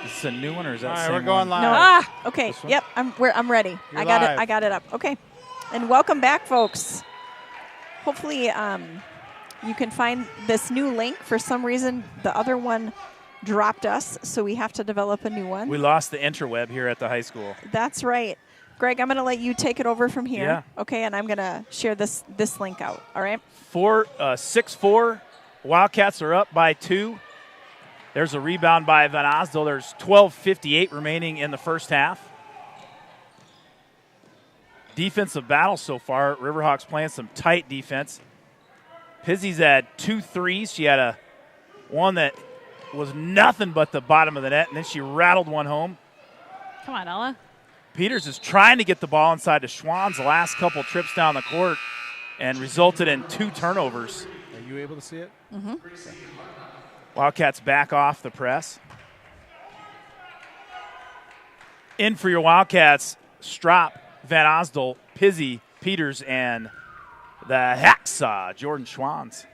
Is this a new one or is that All the right, same we're going one? live. No. Okay. This one? Yep. I'm ready. You're I got live. it. I got it up. Okay. And welcome back, folks. Hopefully, you can find this new link. For some reason, the other one dropped us, so we have to develop a new one. We lost the interweb here at the high school. That's right. Greg, I'm going to let you take it over from here. Yeah. Okay, and I'm going to share this link out. All right. 6-4. Wildcats are up by 2. There's a rebound by Van Osdol. There's 12:58 remaining in the first half. Defensive battle so far. Riverhawks playing some tight defense. Pizzi's had 2 threes. She had one that was nothing but the bottom of the net, and then she rattled one home. Come on, Ella. Peters is trying to get the ball inside to Schwann's the last couple trips down the court and resulted in 2 turnovers. Are you able to see it? Mm-hmm. Wildcats back off the press. In for your Wildcats, Strop, Van Osdol, Pizzi, Peters, and the Hacksaw, Jordan Schwanz.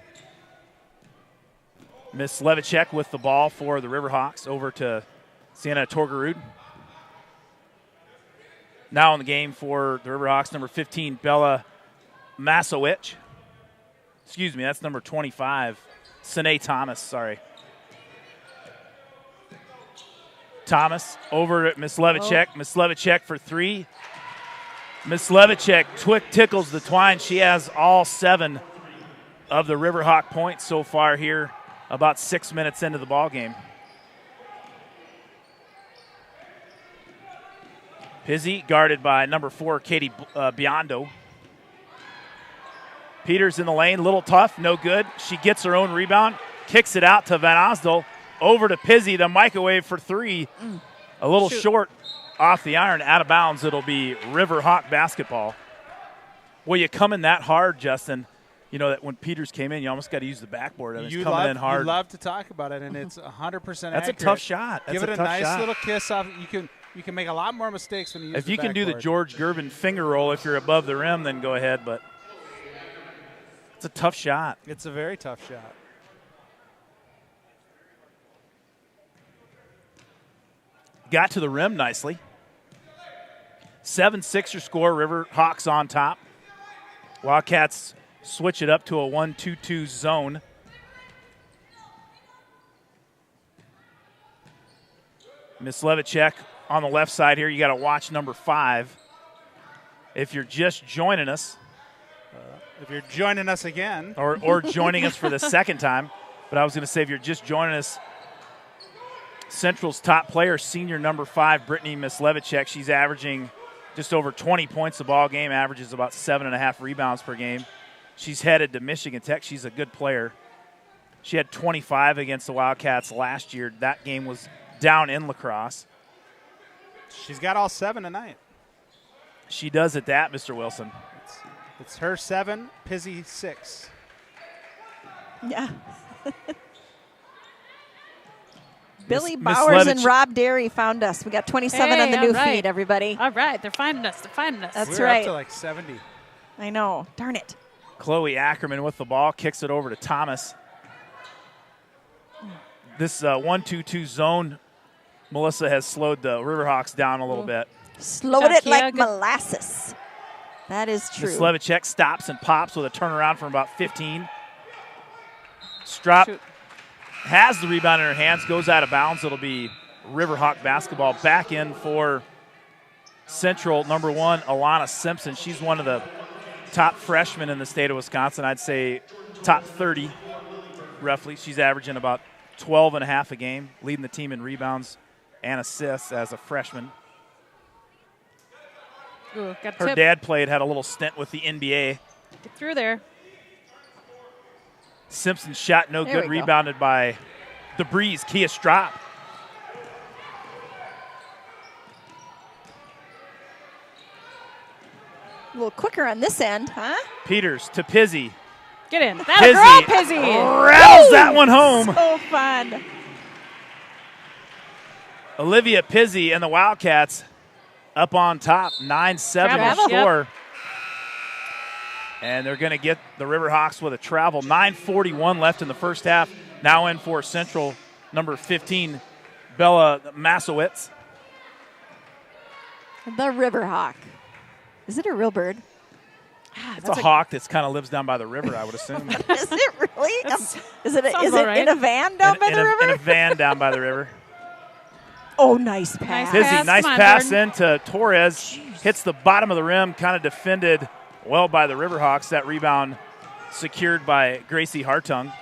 Miss Levicek with the ball for the Riverhawks over to Sienna Torgerud. Now in the game for the Riverhawks, number 15, Bella Masowicz. Excuse me, that's number 25, Sine Thomas, sorry. Thomas over at Miss Levicek. Oh. Miss Levicek for 3. Miss Levicek tickles the twine. She has all 7 of the Riverhawk points so far here, about 6 minutes into the ball game. Pizzi guarded by number 4, Katie Biondo. Peters in the lane, little tough, no good. She gets her own rebound, kicks it out to Van Osdol. Over to Pizzi, the microwave for 3. A little short off the iron, out of bounds. It'll be Riverhawk basketball. Well, you come in that hard, Justin. You know that when Peters came in, you almost got to use the backboard. I mean, it's coming in hard. You love to talk about it, and it's 100% That's accurate. a tough shot. Give That's it a tough nice shot. little kiss off. You can make a lot more mistakes when you use If the you can do the backboard. George Gervin finger roll if you're above the rim, then go ahead. But it's a tough shot. It's a very tough shot. Got to the rim nicely. 7-6 your score. Riverhawks on top. Wildcats switch it up to a 1-2-2 zone. Miss Levicek on the left side here. You got to watch number 5. If you're just joining us, If you're joining us again, or joining us for the second time, but I was going to say if you're just joining us, Central's top player, senior number 5, Brittany Miss Levicek. She's averaging just over 20 points a ball game, averages about 7.5 rebounds per game. She's headed to Michigan Tech. She's a good player. She had 25 against the Wildcats last year. That game was down in La Crosse. she's got all 7 tonight. She does at that, Mr. Wilson. It's her 7, Pizzi 6. Yeah. Billy Miss Bowers and Levich- Rob Derry found us. We got 27 on the Hey, new all right. feed, everybody. All right, they're finding us. They're finding us. That's We're right. up to like 70. I know. Darn it. Chloe Ackerman with the ball, kicks it over to Thomas. This 1-2-2 zone, Melissa has slowed the Riverhawks down a little bit. Slowed it Shakia, like good- molasses. That is true. Miss Levicek stops and pops with a turnaround from about 15. Strop Shoot. has the rebound in her hands, goes out of bounds. It'll be Riverhawk basketball. Back in for Central, number 1, Alana Simpson. She's one of the top freshmen in the state of Wisconsin. I'd say top 30, roughly. She's averaging about 12.5 a game, leading the team in rebounds and assists as a freshman. Ooh, got Her tip. dad had a little stint with the NBA. Get through there. Simpson's shot no There good, we go. rebounded by the Breeze, Kia Strop. A little quicker on this end, huh? Peters to Pizzi. Get in. That Pizzi girl, Pizzi. rattles that one home. So fun. Olivia Pizzi and the Wildcats up on top, 9-7 to Travel, score. And they're going to get the Riverhawks with a travel. 9:41 left in the first half. Now in for Central, number 15, Bella Masowitz. The Riverhawk. Is it a real bird? It's a hawk that kind of lives down by the river, I would assume. Is it really? Is it sounds is about it right. in a van down by the river? In a van down by the river. Oh, nice pass. Nice Pizzi, nice Come on, pass Jordan. into Torres. Hits the bottom of the rim, kind of defended well by the Riverhawks. That rebound secured by Gracie Hartung.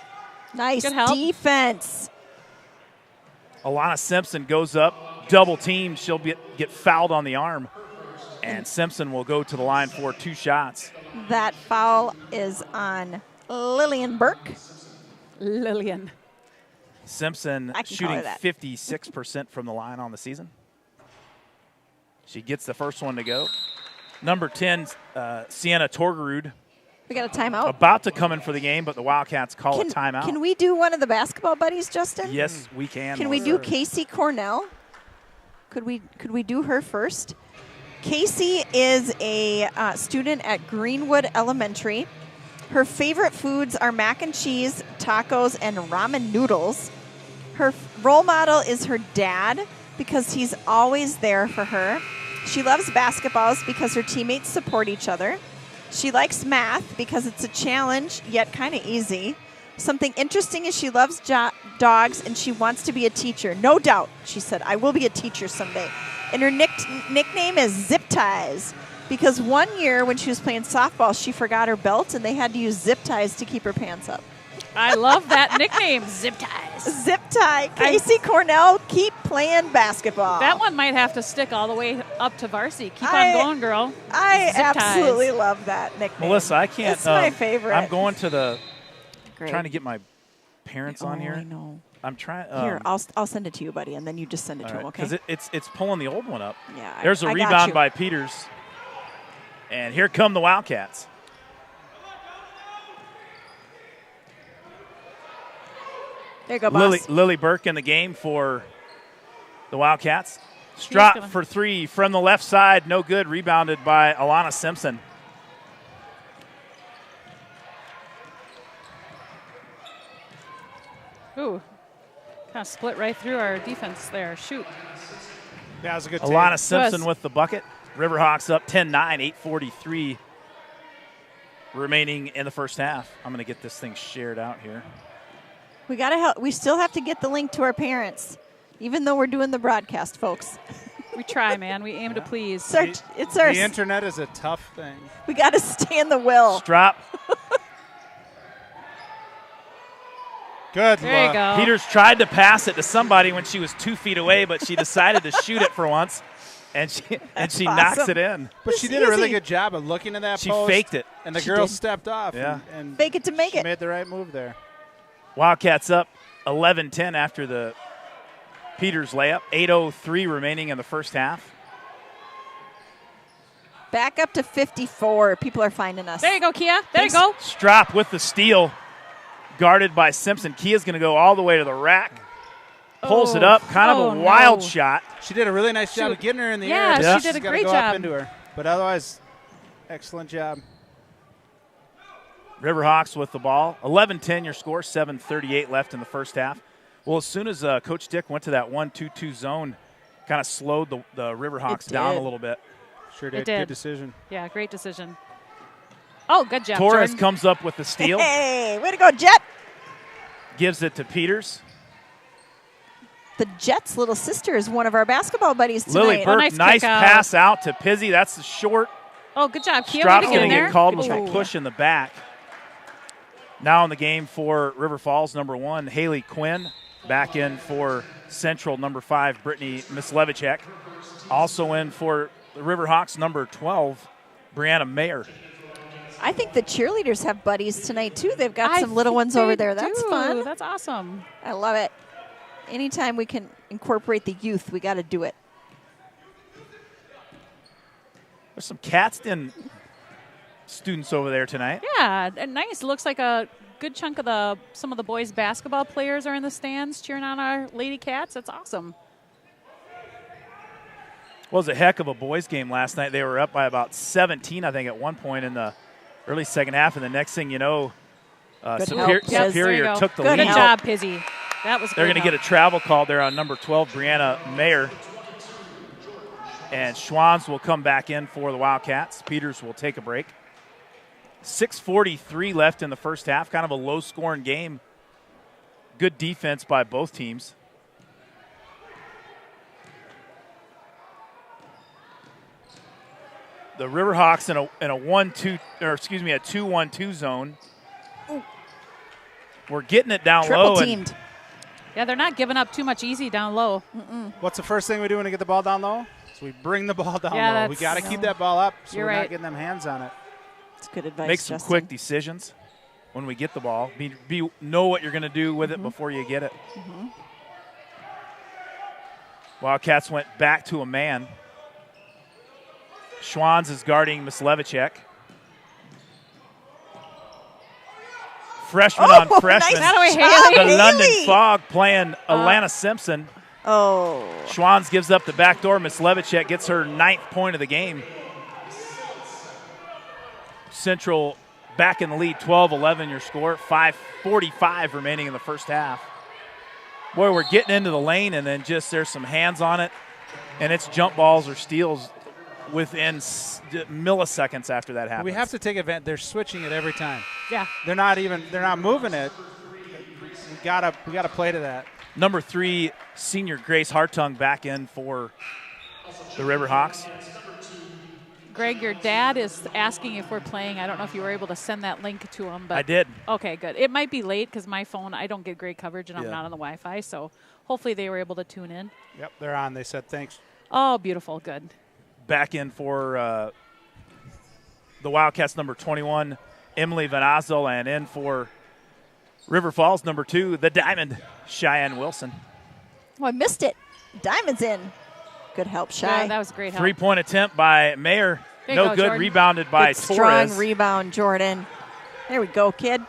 Nice Good help. defense. Alana Simpson goes up, double teamed. She'll get fouled on the arm. And Simpson will go to the line for 2 shots. That foul is on Lillian Burke. Lillian. Simpson I can call shooting her that. 56% from the line on the season. She gets the first one to go. Number 10, Sienna Torgerud, We got a timeout. about to come in for the game, but the Wildcats call a timeout. Can we do one of the basketball buddies, Justin? Yes, we can. Can we do Casey Cornell? Could we do her first? Casey is a student at Greenwood Elementary. Her favorite foods are mac and cheese, tacos, and ramen noodles. Her role model is her dad because he's always there for her. She loves basketballs because her teammates support each other. She likes math because it's a challenge, yet kind of easy. Something interesting is she loves dogs and she wants to be a teacher. No doubt, she said, I will be a teacher someday. And her nickname is Zip Ties because one year when she was playing softball, she forgot her belt and they had to use zip ties to keep her pants up. I love that nickname, Zip Ties. Zip tie. Casey Cornell, keep playing basketball. That one might have to stick all the way up to varsity. Keep I- on going, girl. I Zip absolutely ties. love that nickname. Melissa, I can't. It's my favorite. I'm going to the. Great. Trying to get my parents on here. I know. I'm trying. Here, I'll send it to you, buddy, and then you just send it to him, okay? Because it's pulling the old one up. Yeah, There's a I got rebound you. by Peters. And here come the Wildcats. There you go, boss. Lily Burke in the game for the Wildcats. Strop gonna- for 3 from the left side. No good. Rebounded by Alana Simpson. Ooh. Kind of split right through our defense there. Shoot. Yeah, it was a good Alana take. Simpson Was. with the bucket. Riverhawks up 10-9, 8:43 remaining in the first half. I'm going to get this thing shared out here. We gotta help. We still have to get the link to our parents, even though we're doing the broadcast, folks. We try, man. We aim to please. It's our. The internet is a tough thing. We got to stay in the will. Strop. Good There you luck. go. Peters tried to pass it to somebody when she was 2 feet away, but she decided to shoot it for once, and she knocks awesome. it in. But It's she did a really easy. good job of looking at that She post. faked it. And the She girl did. stepped off. Yeah. And Fake it to make she it. made the right move there. Wildcats up 11-10 after the Peters layup. 8:03 remaining in the first half. Back up to 54. People are finding us. There you go, Kia. There you go. Strop with the steal, guarded by Simpson. Kia's going to go all the way to the rack. Pulls it up, kind of a no. wild shot. She did a really nice job of Shoot. getting her in the Yeah, air. she She's did a gotta great go job. Up into her. But otherwise, excellent job. Riverhawks with the ball. 11-10 your score, 7:38 left in the first half. Well, as soon as Coach Dick went to that 1-2-2 zone, kind of slowed the Riverhawks It down a did. little bit. Sure did. did. Good decision. Yeah, great decision. Oh, good job, Torres Jordan. comes up with the steal, Hey, way to go, Jet. gives it to Peters. The Jet's little sister is one of our basketball buddies tonight. Lily Burke, nice nice kick out. pass out to Pizzi. That's the short. Oh, good job, Kia. Way Strop's to get going in to there. get called with Good a try. push in the back. Now in the game for River Falls, number 1, Haley Quinn. Back in for Central, number 5, Brittany Mislevicek. Also in for the Riverhawks, number 12, Brianna Mayer. I think the cheerleaders have buddies tonight, too. They've got I some little think ones they over there. That's do. fun. That's awesome. I love it. Anytime we can incorporate the youth, we got to do it. There's some Catston students over there tonight. Yeah, and nice. Looks like a good chunk of some of the boys' basketball players are in the stands cheering on our Lady Cats. That's awesome. Well, it was a heck of a boys game last night. They were up by about 17, I think, at one point in the early second half, and the next thing you know, Good Superior, help. Yes, there you Superior go. took the Good lead. Good help. job, Pizzy. That was They're great going to get a travel call there on number 12, Brianna Mayer. And Schwanz will come back in for the Wildcats. Peters will take a break. 6:43 left in the first half. Kind of a low-scoring game. Good defense by both teams. The Riverhawks in a 1-2, or excuse me, a 2-1-2 zone. Ooh. We're getting it down Triple low. teamed. Yeah, they're not giving up too much easy down low. What's the first thing we do when we get the ball down low? So we bring the ball down Yeah, low. We that's- got to keep that ball up so You're we're right. not getting them hands on it. It's good advice, Make some Justin. quick decisions when we get the ball. Know what you're going to do with it before you get it. Wildcats went back to a man. Schwanz is guarding Mislevicek. Freshman on freshman. Nice That way, job, Haley. The London Haley. Fog playing Alana Simpson. Oh, Schwanz gives up the back door. Mislevicek gets her 9th point of the game. Central back in the lead, 12-11 your score. 5:45 remaining in the first half. Boy, we're getting into the lane, and then just there's some hands on it, and it's jump balls or steals within milliseconds after that happens. We have to take advantage. They're switching it every time. Yeah. They're not moving it. We gotta play to that. Number 3, senior Grace Hartung back in for the Riverhawks. Greg, your dad is asking if we're playing. I don't know if you were able to send that link to him. But I did. Okay, good. It might be late because my phone, I don't get great coverage and I'm Yeah. not on the Wi-Fi. So hopefully they were able to tune in. Yep, they're on. They said thanks. Oh, beautiful. Good. Back in for the Wildcats, number 21, Emily Van Osdel, and in for River Falls, number 2, the Diamond, Cheyenne Wilson. oh, I missed it. Diamond's in. Good help, Shy. Yeah, that was a great help. 3-point attempt by Mayer. There you No go, good. Jordan. Rebounded by Good Torres. strong rebound, Jordan. There we go, kid.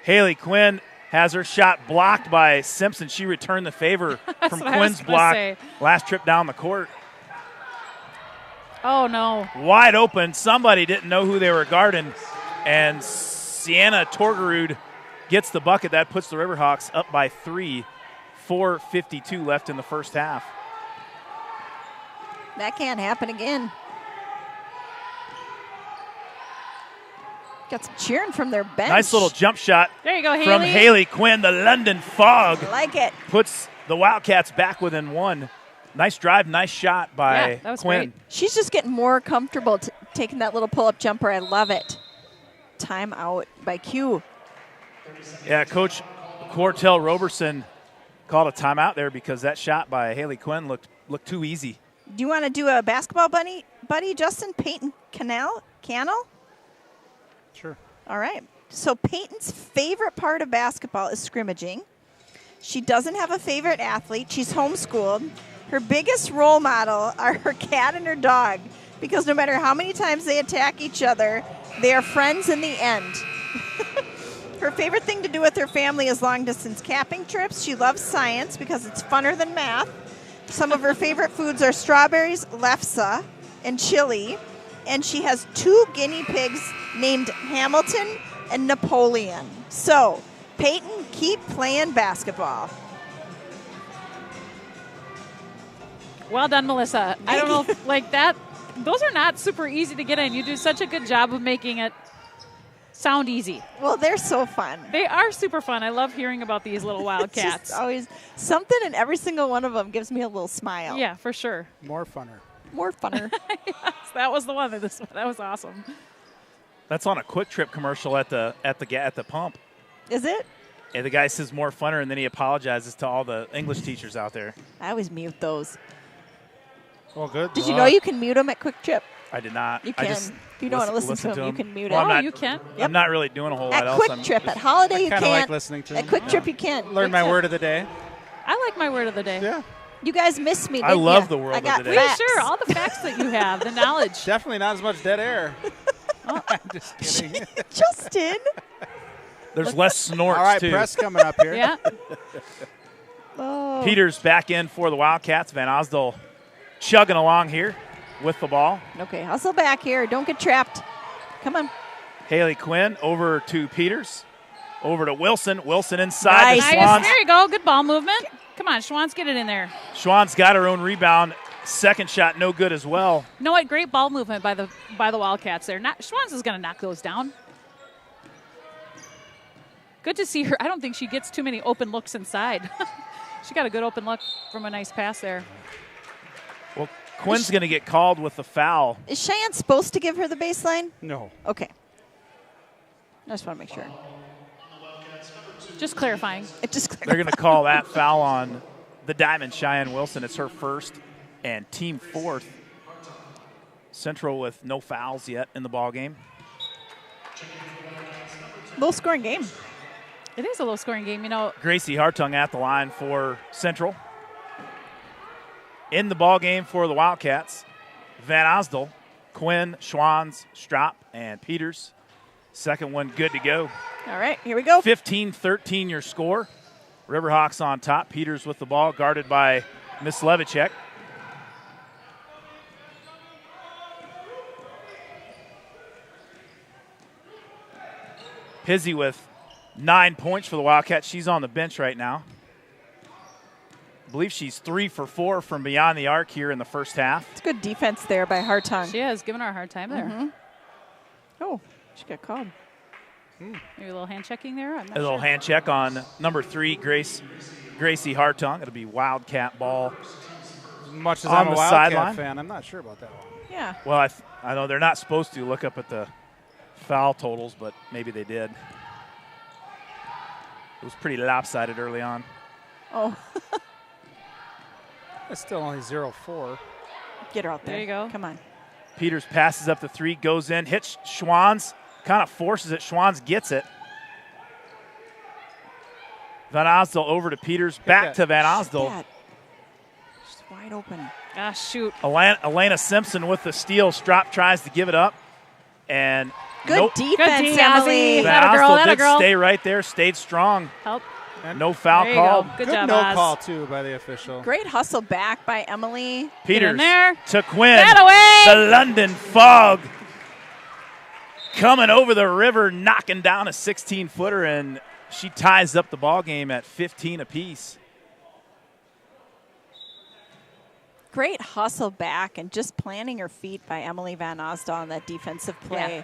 Haley Quinn has her shot blocked by Simpson. She returned the favor from what I was Quinn's gonna block say. last trip down the court. Oh, no. Wide open. Somebody didn't know who they were guarding. And Sienna Torgerud gets the bucket. That puts the Riverhawks up by 3. 4:52 left in the first half. That can't happen again. Got some cheering from their bench. Nice little jump shot There you go, Haley. from Haley Quinn. The London Fog Like it. puts the Wildcats back within 1. Nice drive, nice shot by Yeah, that was Quinn. great. She's just getting more comfortable taking that little pull-up jumper. I love it. Timeout by Q. Yeah, Coach Quartel Roberson called a timeout there because that shot by Haley Quinn looked too easy. Do you want to do a basketball buddy, Justin? Peyton Cannell? Sure. All right. So Peyton's favorite part of basketball is scrimmaging. She doesn't have a favorite athlete. She's homeschooled. Her biggest role model are her cat and her dog because no matter how many times they attack each other, they are friends in the end. Her favorite thing to do with her family is long-distance camping trips. She loves science because it's funner than math. Some of her favorite foods are strawberries, lefse, and chili. And she has 2 guinea pigs named Hamilton and Napoleon. So, Peyton, keep playing basketball. Well done, Melissa. I don't know if, like that. Those are not super easy to get in. You do such a good job of making it sound easy. Well, they're so fun. They are super fun. I love hearing about these little It's Wildcats. just always something in every single one of them gives me a little smile. Yeah, for sure. More funner. More funner. That was the one. That was awesome. That's on a Quick Trip commercial at the pump. Is it? And the guy says more funner, and then he apologizes to all the English teachers out there. I always mute those. Well, good. Did you know you can mute them at Quick Trip? I did not. You I can. just If you don't want to listen to them, you can mute Well, it. I'm Oh, not- you can. I'm not really doing a whole lot At else. Quick I'm Trip, just- at Holiday, you I kind of can't. like listening to At them. Quick Trip, you can. Learn my word of the day. I like my word of the day. Yeah. You guys missed me, I didn't love ya? the world I of got the day. We facts. sure. All the facts that you have, the knowledge. Definitely not as much dead air. I'm just kidding. Justin. There's less snorts, All right, too. press coming up here. Yeah. Oh. Peters back in for the Wildcats. Van Osdol chugging along here. with the ball. Okay, hustle back here. Don't get trapped. Come on. Haley Quinn over to Peters. Over to Wilson. Wilson inside Nice. the Nice. Schwans. There you go. Good ball movement. Come on, Schwans, get it in there. Schwans got her own rebound. Second shot, no good as well. You know what? Great ball movement by the Wildcats there. Schwans is going to knock those down. Good to see her. I don't think she gets too many open looks inside. She got a good open look from a nice pass there. Well, Quinn's going to get called with the foul. Is Cheyenne supposed to give her the baseline? No. Okay. I just want to make sure. Just clarifying. It just They're going to call that foul on the Diamond, Cheyenne Wilson. It's her first and team fourth. Central with no fouls yet in the ball game. low-scoring game. It is a low-scoring game. You know, Gracie Hartung at the line for Central. In the ball game for the Wildcats, Van Osdel, Quinn, Schwans, Strop, and Peters. Second one good to go. All right, here we go. 15-13 your score. Riverhawks on top. Peters with the ball, guarded by Miss Levicek. Pizzi with 9 points for the Wildcats. She's on the bench right now. I believe she's 3 for 4 from beyond the arc here in the first half. It's good defense there by Hartung. she has given her a hard time there. Mm-hmm. Oh, she got called. Maybe a little hand checking there. I'm not A little sure. hand check on number 3, Gracie Hartung. It'll be Wildcat ball. As much as On I'm a the Wildcat sideline? fan, I'm not sure about that one. Yeah. Well, I know they're not supposed to look up at the foul totals, but maybe they did. It was pretty lopsided early on. Oh, It's still only 0-4. get her out there. There you go. Come on. Peters passes up the 3, goes in, hits Schwans, kind of forces it. Schwans gets it. Van Osdel over to Peters, back that. to Van Osdel. Bad. She's wide open. Ah, shoot. Elena Simpson with the steal. Strop tries to give it up. And Good nope. defense, Good D, Emily. Ozzy. Van That a girl, Osdel that a did girl. stay right there, stayed strong. Help. No foul There you called. go. Good Good job, no Oz. call, too, by the official. Great hustle back by Emily. Peters in there. to Quinn. That away. The London Fog coming over the river, knocking down a 16-footer, and she ties up the ball game at 15 apiece. Great hustle back and just planting her feet by Emily Van Osdel on that defensive play. Yeah.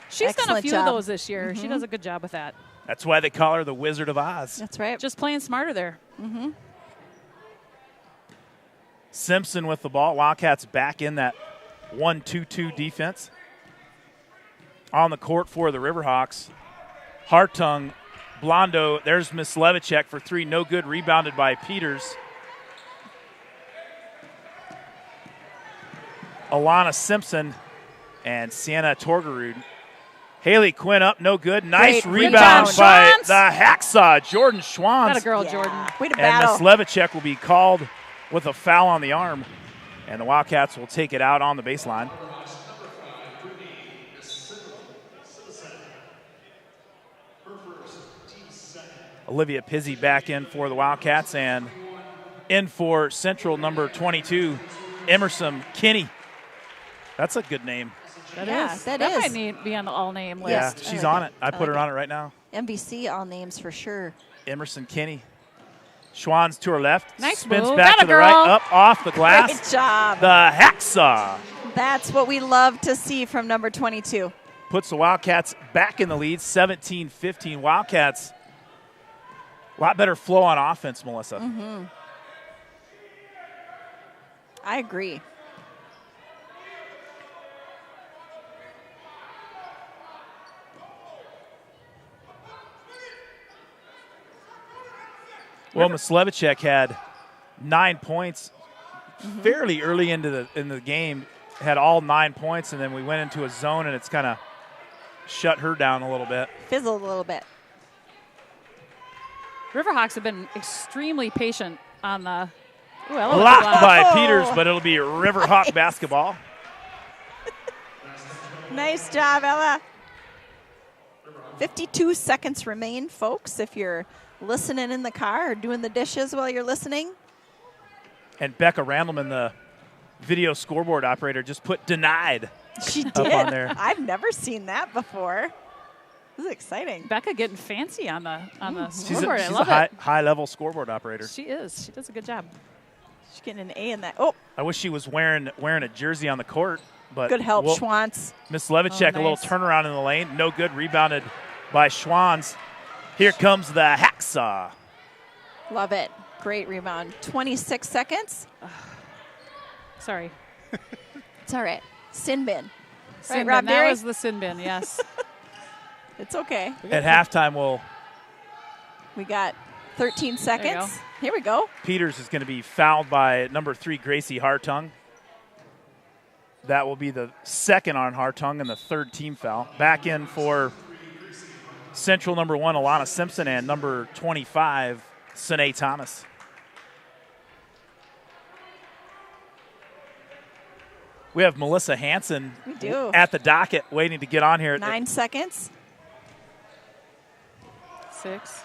She's done a Excellent few job. of those this year. She does a good job with that. That's why they call her the Wizard of Oz. That's right. Just playing smarter there. Simpson with the ball. Wildcats back in that 1-2-2 defense. On the court for the Riverhawks. Hartung, Blondo. There's Miss Levicek for 3. No good. Rebounded by Peters. Alana Simpson and Sienna Torgerud. Haley Quinn up, no good. Nice Great rebound rebound. by Schwans. the Hacksaw, Jordan Schwans. That a girl, Yeah. Jordan. Way to And battle. Miss Levicek will be called with a foul on the arm. And the Wildcats will take it out on the baseline. Olivia Pizzi back in for the Wildcats, and in for Central number 22, Emerson Kinney. That's a good name. That Yeah, is. that That is. might be on the all-name list. Yeah. Yeah, she's like on it. it. I I put like her it. on it right now. MVC all names for sure. Emerson Kinney. Schwans to her left. Nice Spins move. back That to a the girl. right, up off the Great glass. job. The Hacksaw That's what we love to see from number 22. puts the Wildcats back in the lead, 17-15. Wildcats, a lot better flow on offense, Melissa. I agree. Well, Mislevicek had 9 points fairly early into the game, had all 9 points, and then we went into a zone, and it's kind of shut her down a little bit. Fizzled a little bit. Riverhawks have been extremely patient on the. Ooh, I love Blocked that. by Oh. Peters, but it'll be Riverhawk basketball. Nice job, Ella. 52 seconds remain, folks, if you're listening in the car or doing the dishes while you're listening. And Becca Randleman, the video scoreboard operator just put denied She up did. on there. I've never seen that before. This is exciting. Becca getting fancy on the She's scoreboard. I a love high, it. high-level scoreboard operator. She is. She does a good job. She's getting an A in that. Oh, I wish she was wearing a jersey on the court. But good help, Schwantz. Miss Levicek, Oh, a little nice. turnaround in the lane. No good. Rebounded by Schwans. Here comes the hacksaw. Love it. Great rebound. 26 seconds. Sorry. It's all right. Sin bin. Sin Right, bin. Rob That Derry? was the sin bin, yes. It's okay. At halftime, We got 13 seconds. go. Here we go. Peters is going to be fouled by number 3, Gracie Hartung. That will be the second on Hartung and the third team foul. Back in for Central number 1, Alana Simpson, and number 25, Sine Thomas. We have Melissa Hansen We do. at the docket waiting to get on here. 9 seconds. 6.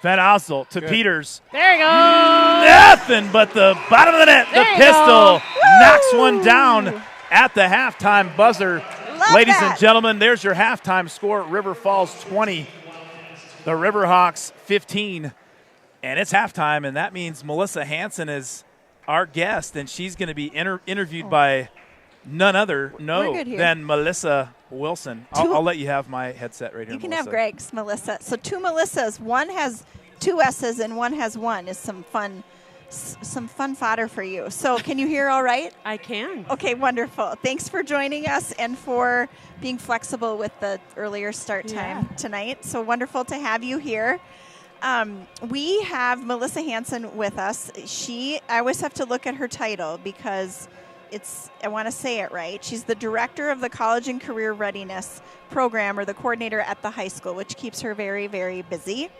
Van Osel to Good. Peters. There you go. Nothing but the bottom of the net. There The you pistol go. knocks one down at the halftime buzzer. Love Ladies that. and gentlemen, there's your halftime score. River Falls 20, the Riverhawks 15. And it's halftime, and that means Melissa Hansen is our guest, and she's going to be interviewed by none other We're good here. than Melissa Wilson. Two- I'll let you have my headset right here, You can Melissa. have Greg's, Melissa. So 2 Melissas. One has 2 S's and one has 1. Is some fun fodder for you. So can you hear all right? I can. Okay, wonderful. Thanks for joining us and for being flexible with the earlier start time tonight. So wonderful to have you here. We have Melissa Hansen with us. I always have to look at her title because I want to say it right. She's the director of the College and Career Readiness Program, or the coordinator at the high school, which keeps her very, very busy.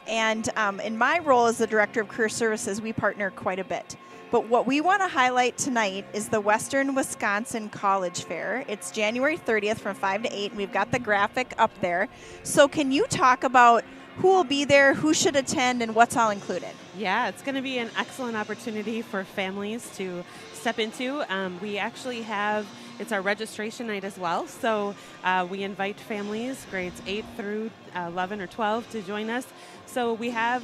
And in my role as the director of career services, we partner quite a bit. But what we want to highlight tonight is the Western Wisconsin College Fair. It's January 30th from 5 to 8, and we've got the graphic up there. So can you talk about who will be there, who should attend, and what's all included? Yeah, it's going to be an excellent opportunity for families to step into. We actually it's our registration night as well. So we invite families, grades 8 through 11 or 12, to join us. So we have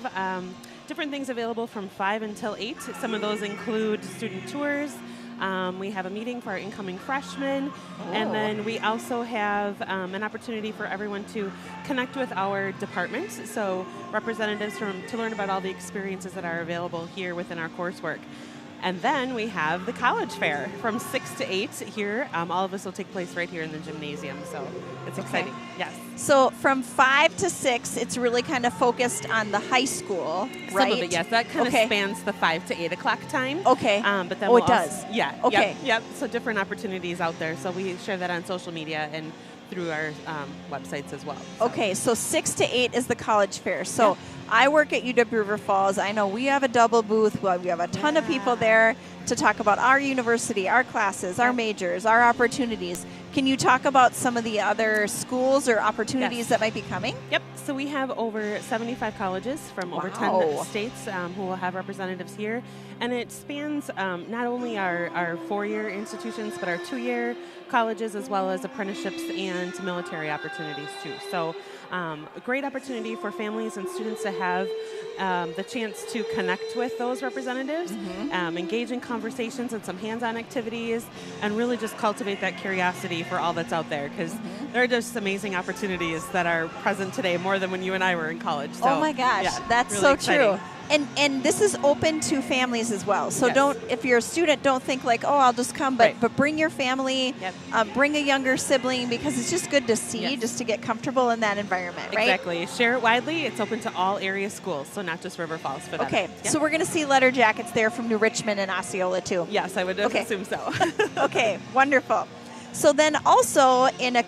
different things available from 5 until 8. Some of those include student tours. We have a meeting for our incoming freshmen. And then we also have an opportunity for everyone to connect with our department. So representatives to learn about all the experiences that are available here within our coursework. And then we have the college fair from 6 to 8 here. All of this will take place right here in the gymnasium. So it's exciting. Yes. So from 5 to 6, it's really kind of focused on the high school, right? Some of it, yes. That kind of spans the 5 to 8 o'clock time. Okay. But then it we'll does. Yeah. Okay. Yep. So different opportunities out there. So we share that on social media and through our websites as well. So. Okay, so 6 to 8 is the college fair. So I work at UW River Falls. I know we have a double booth. Well, we have a ton of people there to talk about our university, our classes, our majors, our opportunities. Can you talk about some of the other schools or opportunities that might be coming? Yep. So we have over 75 colleges from over 10 states who will have representatives here. And it spans not only our 4-year institutions, but our 2-year colleges, as well as apprenticeships and military opportunities too. So a great opportunity for families and students to have the chance to connect with those representatives, engage in conversations and some hands-on activities, and really just cultivate that curiosity for all that's out there, because there are just amazing opportunities that are present today, more than when you and I were in college. So, oh my gosh, yeah, that's really so exciting. true. And this is open to families as well. So if you're a student, don't think like, oh, I'll just come, but bring your family, bring a younger sibling, because it's just good to see, just to get comfortable in that environment, right? Exactly. Share it widely. It's open to all area schools, so not just River Falls. For that. Okay, so we're going to see letter jackets there from New Richmond and Osceola too. Yes, I would assume so. Okay, wonderful. So then also in a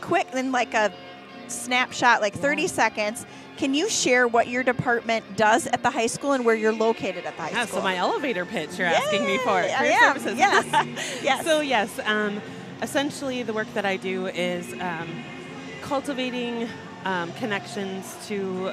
snapshot, like 30 seconds, can you share what your department does at the high school and where you're located at the high school? So my elevator pitch you're asking me for. I am. Services. Yes. Yes. So yes, essentially the work that I do is cultivating connections to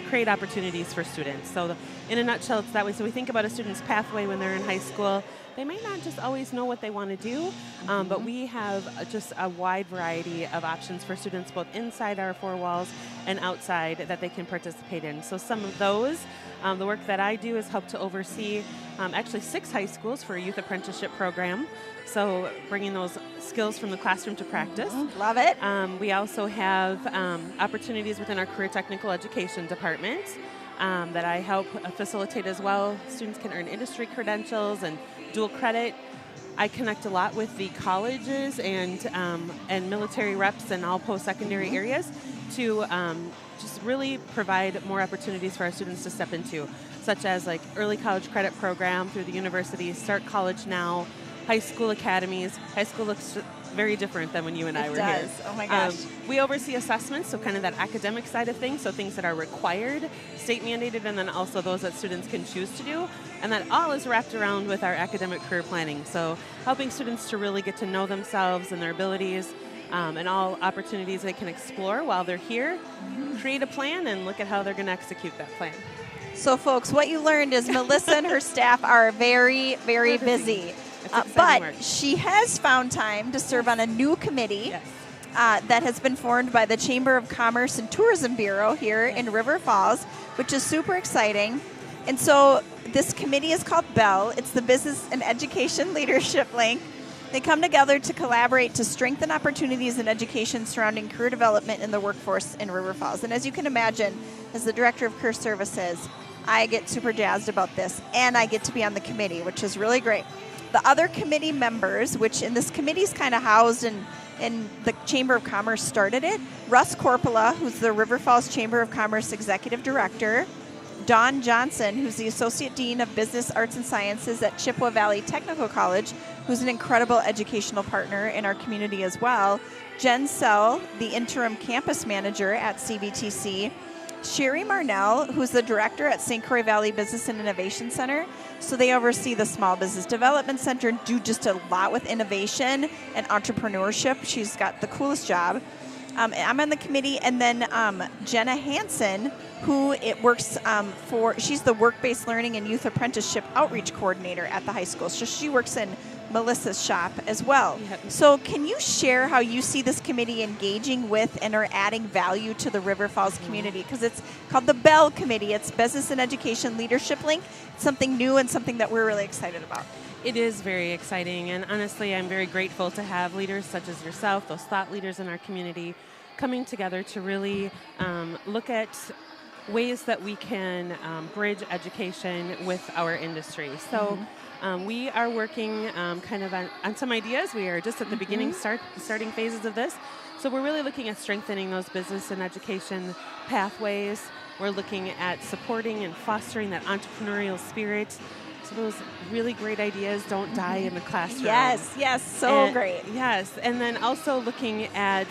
create opportunities for students. So in a nutshell, it's that way. So we think about a student's pathway when they're in high school. They may not just always know what they want to do, but we have just a wide variety of options for students both inside our four walls and outside that they can participate in. So some of those, the work that I do is help to oversee actually 6 high schools for a youth apprenticeship program. So bringing those skills from the classroom to practice. Love it. We also have opportunities within our career technical education department that I help facilitate as well. Students can earn industry credentials and dual credit. I connect a lot with the colleges and military reps in all post-secondary areas to just really provide more opportunities for our students to step into, such as like early college credit program through the university, Start College Now, high school academies. High school looks very different than when you and I were here. It does. Oh my gosh. We oversee assessments, so kind of that academic side of things, so things that are required, state mandated, and then also those that students can choose to do. And that all is wrapped around with our academic career planning. So helping students to really get to know themselves and their abilities and all opportunities they can explore while they're here, create a plan, and look at how they're going to execute that plan. So, folks, what you learned is Melissa and her staff are very, very busy. It's but work. she has found time to serve on a new committee Yes. that has been formed by the Chamber of Commerce and Tourism Bureau here in River Falls, which is super exciting. And so this committee is called BELL. It's the Business and Education Leadership Link. They come together to collaborate to strengthen opportunities in education surrounding career development in the workforce in River Falls. And as you can imagine, as the Director of Career Services, I get super jazzed about this, and I get to be on the committee, which is really great. The other committee members, which in this committee is kind of housed in the Chamber of Commerce started it, Russ Corpola, who's the River Falls Chamber of Commerce Executive Director, Dawn Johnson, who's the Associate Dean of Business, Arts, and Sciences at Chippewa Valley Technical College, who's an incredible educational partner in our community as well, Jen Sell, the Interim Campus Manager at CVTC, Sherry Marnell, who's the Director at St. Croix Valley Business and Innovation Center. So they oversee the Small Business Development Center and do just a lot with innovation and entrepreneurship. She's got the coolest job. I'm on the committee, and then Jenna Hansen, who she's the Work-Based Learning and Youth Apprenticeship Outreach Coordinator at the high school. So she works in Melissa's shop as well. Yep. So can you share how you see this committee engaging with and are adding value to the River Falls community? Because it's called the BELL Committee. It's Business and Education Leadership Link. It's something new and something that we're really excited about. It is very exciting, and honestly, I'm very grateful to have leaders such as yourself, those thought leaders in our community, coming together to really look at ways that we can bridge education with our industry. So we are working kind of on some ideas. We are just at the beginning, starting phases of this. So we're really looking at strengthening those business and education pathways. We're looking at supporting and fostering that entrepreneurial spirit. So those really great ideas don't die in the classroom. Yes, so great. Yes, and then also looking at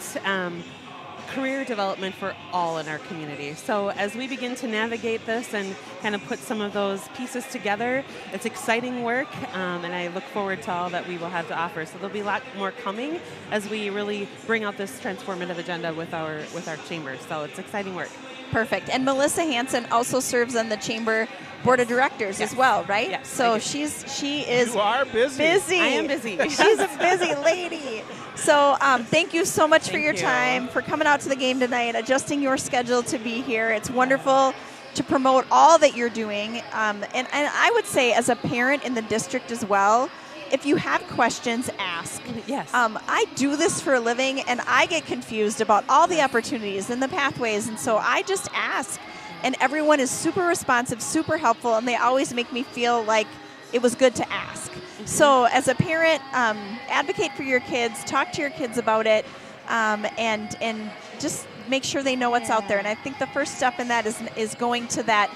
career development for all in our community. So as we begin to navigate this and kind of put some of those pieces together, it's exciting work, and I look forward to all that we will have to offer. So there'll be a lot more coming as we really bring out this transformative agenda with our chamber. So it's exciting work. Perfect. And Melissa Hansen also serves on the Chamber Board of Directors as well, right? Yes, so she is You are busy. busy. I am busy. She's a busy lady. So thank you so much for Thank your you. time, for coming out to the game tonight, adjusting your schedule to be here. It's wonderful to promote all that you're doing. And I would say as a parent in the district as well, if you have questions, ask. Yes. I do this for a living, and I get confused about all the opportunities and the pathways, and so I just ask. And everyone is super responsive, super helpful, and they always make me feel like it was good to ask. So as a parent, advocate for your kids, talk to your kids about it, and just make sure they know what's out there. And I think the first step in that is going to that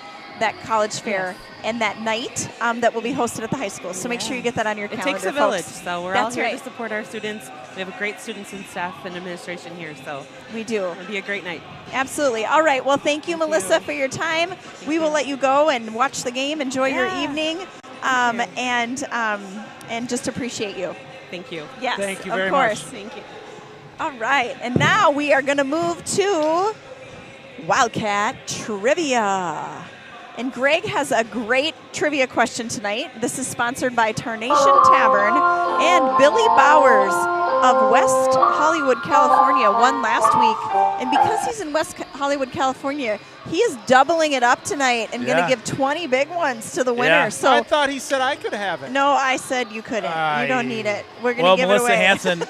college fair and that night that will be hosted at the high school. So make sure you get that on your It calendar, takes a village, folks. so we're That's all here right. to support our students. We have great students and staff and administration here, so We do. it'll be a great night. Absolutely. All right. Well, thank you, Melissa, for your time. We will let you go and watch the game. Enjoy your evening, and just appreciate you. Thank you. Yes, Thank you of very course. much. Thank you. All right. And now we are going to move to Wildcat Trivia. And Greg has a great trivia question tonight. This is sponsored by Tarnation Tavern and Billy Bowers of West Hollywood, California, won last week. And because he's in West Hollywood, California, he is doubling it up tonight and going to give 20 big ones to the winner. Yeah. So I thought he said I could have it. no, I said you couldn't. You don't need it. We're going to give Melissa it away. Hanson,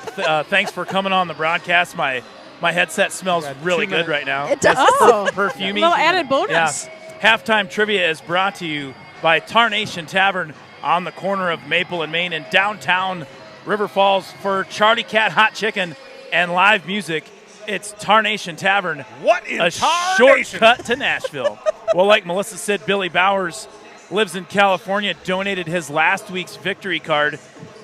thanks for coming on the broadcast. My headset smells really good right now. It does. It's perfumey. A little added bonus. Yeah. Halftime Trivia is brought to you by Tarnation Tavern on the corner of Maple and Main in downtown River Falls. For Charlie Cat Hot Chicken and live music, it's Tarnation Tavern. What in a tarnation? shortcut to Nashville. Well, like Melissa said, Billy Bowers lives in California, donated his last week's victory card.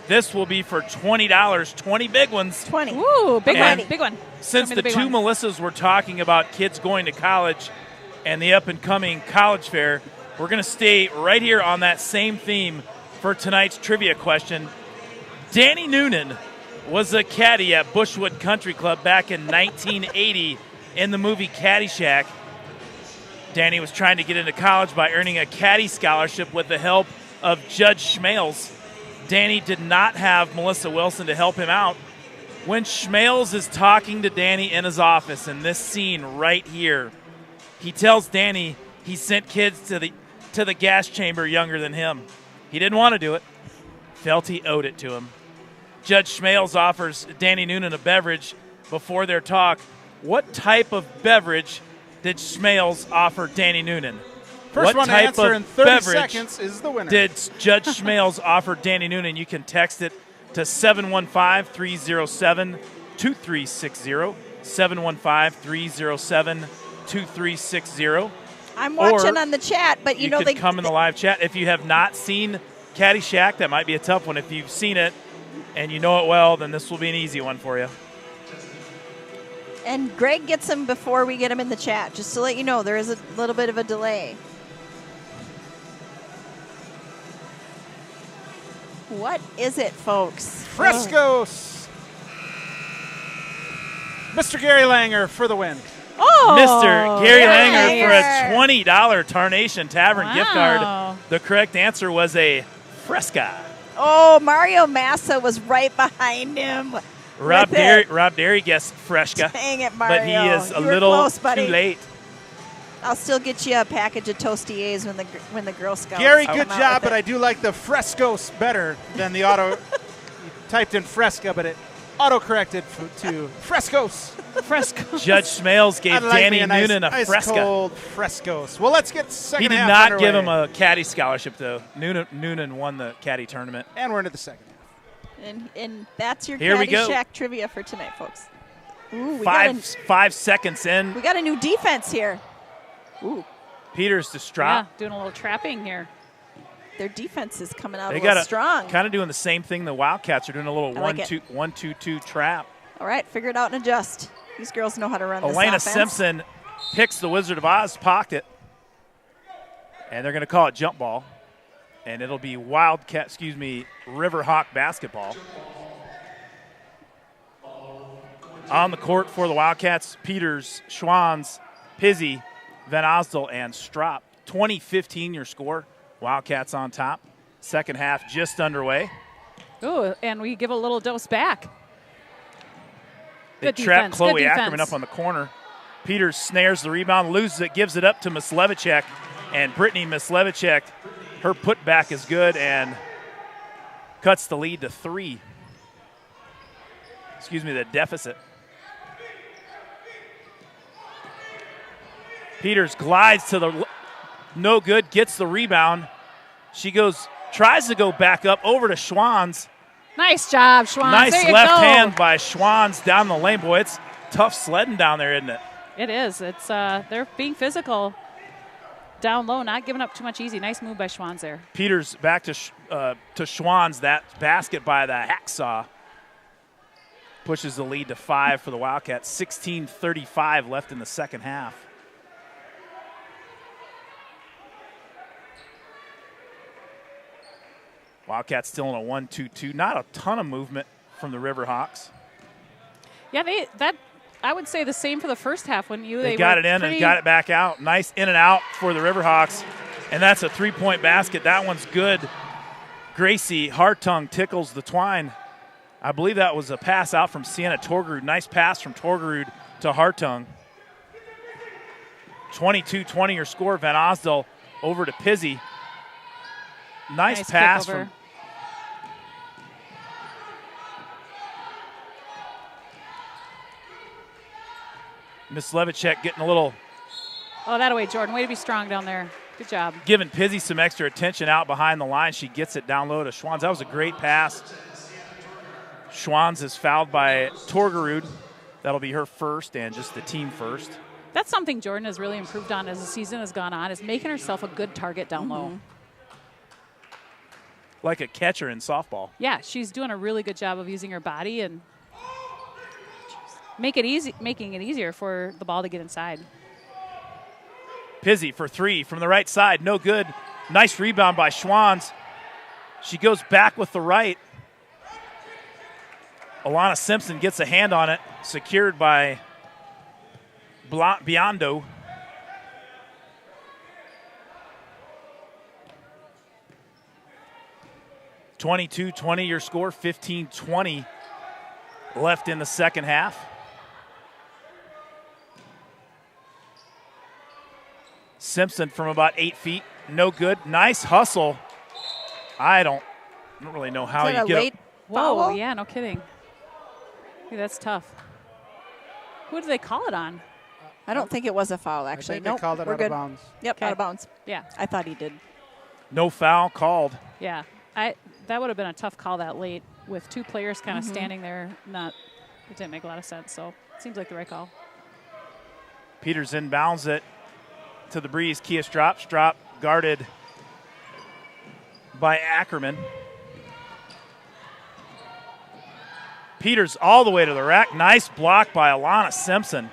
This will be for $20, 20 big ones. 20. Ooh, big And one, big one. Since Show me the big two one. Melissas were talking about kids going to college and the up-and-coming college fair, we're going to stay right here on that same theme for tonight's trivia question. Danny Noonan was a caddy at Bushwood Country Club back in 1980 in the movie Caddyshack. Danny was trying to get into college by earning a caddy scholarship with the help of Judge Schmales. Danny did not have Melissa Wilson to help him out. When Schmales is talking to Danny in his office in this scene right here, he tells Danny he sent kids to the gas chamber younger than him. He didn't want to do it. Felt he owed it to him. Judge Schmales offers Danny Noonan a beverage before their talk. What type of beverage did Schmales offer Danny Noonan? First what one to type answer of in 30 beverage seconds is the winner. did Judge Schmales offer Danny Noonan? You can text it to 715-307-2360. 715-307-2360. I'm watching Or on the chat, but you know could they come in the live chat. If you have not seen Caddyshack, that might be a tough one. If you've seen it and you know it well, then this will be an easy one for you. And Greg gets them before we get them in the chat, just to let you know there is a little bit of a delay. What is it, folks? Frescoes. Mr. Gary Langer for the win. Oh, Mr. Gary Langer for Langer. a $20 Tarnation Tavern gift Wow. card. The correct answer was a Fresca. Oh, Mario Massa was right behind him. Rob with it. Derry guessed Fresca, Dang it, Mario. but he is a You were little close, buddy. too late. I'll still get you a package of Tostiers when the Girl Scouts Gary, come good out job, with but it. I do like the Frescoes better than the auto. You typed in Fresca, but it auto-corrected to Frescoes. Fresco. Judge Schmales gave I'd like Danny me a nice, Noonan a ice Fresca. cold Frescoes. Well, let's get second He did half not underway. give him a caddy scholarship, though. Noonan won the caddy tournament. And we're into the second half. And that's your Here we go. Caddyshack trivia for tonight, folks. Ooh, we got 5 seconds in. a new defense here. Ooh, Peters to Yeah, Strop. doing a little trapping here. their defense is coming out They a little got strong. kind of doing the same thing the Wildcats are doing, a little I like it. 1-2-2 trap. All right, figure it out and adjust. These girls know how to run this Elena offense. Simpson picks the Wizard of Oz pocket, and they're going to call it jump ball, and it'll be Riverhawk basketball. On the court for the Wildcats, Peters, Schwanz, Pizzi, Van Osdel, and Strop. 20-15 your score. Wildcats on top. Second half just underway. Ooh, and we give a little dose back. They Good trap defense, Chloe good Ackerman defense. up on the corner. Peters snares the rebound, loses it, gives it up to Mislevicek. And Brittany Mislevicek, her putback is good and cuts the lead to 3. The deficit. Peters glides to the no good, gets the rebound. She tries to go back up over to Schwanz. Nice job, Schwann. Nice There you left go. hand by Schwanz down the lane. Boy, it's tough sledding down there, isn't it? It is. It's they're being physical down low, not giving up too much easy. Nice move by Schwanz there. Peters back to Schwanz. That basket by the Hacksaw pushes the lead to 5 for the Wildcats. 16:35 left in the second half. Wildcats still in a 1-2-2. Not a ton of movement from the Riverhawks. Yeah, that I would say the same for the first half, wouldn't you? They got were it in pretty- and got it back out. Nice in and out for the Riverhawks. And that's a three-point basket. That one's good. Gracie Hartung tickles the twine. I believe that was a pass out from Sienna Torgerud. Nice pass from Torgerud to Hartung. 22-20 your score. Van Osdale over to Pizzi. Nice pass kick over. from Miss Levicek getting a little, Oh, that away, Jordan. Way to be strong down there. Good job. giving Pizzi some extra attention out behind the line. She gets it down low to Schwanz. That was a great pass. Schwanz is fouled by Torgerud. That'll be her first and just the team first. That's something Jordan has really improved on as the season has gone on, is making herself a good target down low. Like a catcher in softball. Yeah, she's doing a really good job of using her body and making it easier for the ball to get inside. Pizzi for three from the right side. No good. Nice rebound by Schwanz. She goes back with the right. Alana Simpson gets a hand on it. Secured by Biondo. (22-20) your score. 15-20 left in the second half. Simpson from about 8 feet. No good. Nice hustle. I don't really know how Is that you a get late Whoa, foul? yeah, no kidding. Hey, that's tough. Who do they call it on? I don't think it was a foul, actually. I think they Nope, called it we're out good. of bounds. Yep, Okay. out of bounds. Yeah, I thought he did. no foul called. yeah. That would have been a tough call that late with two players kind of standing there. It didn't make a lot of sense, so it seems like the right call. Peters inbounds it to the breeze. Kia drops. Drop guarded by Ackerman. Peters all the way to the rack. Nice block by Alana Simpson.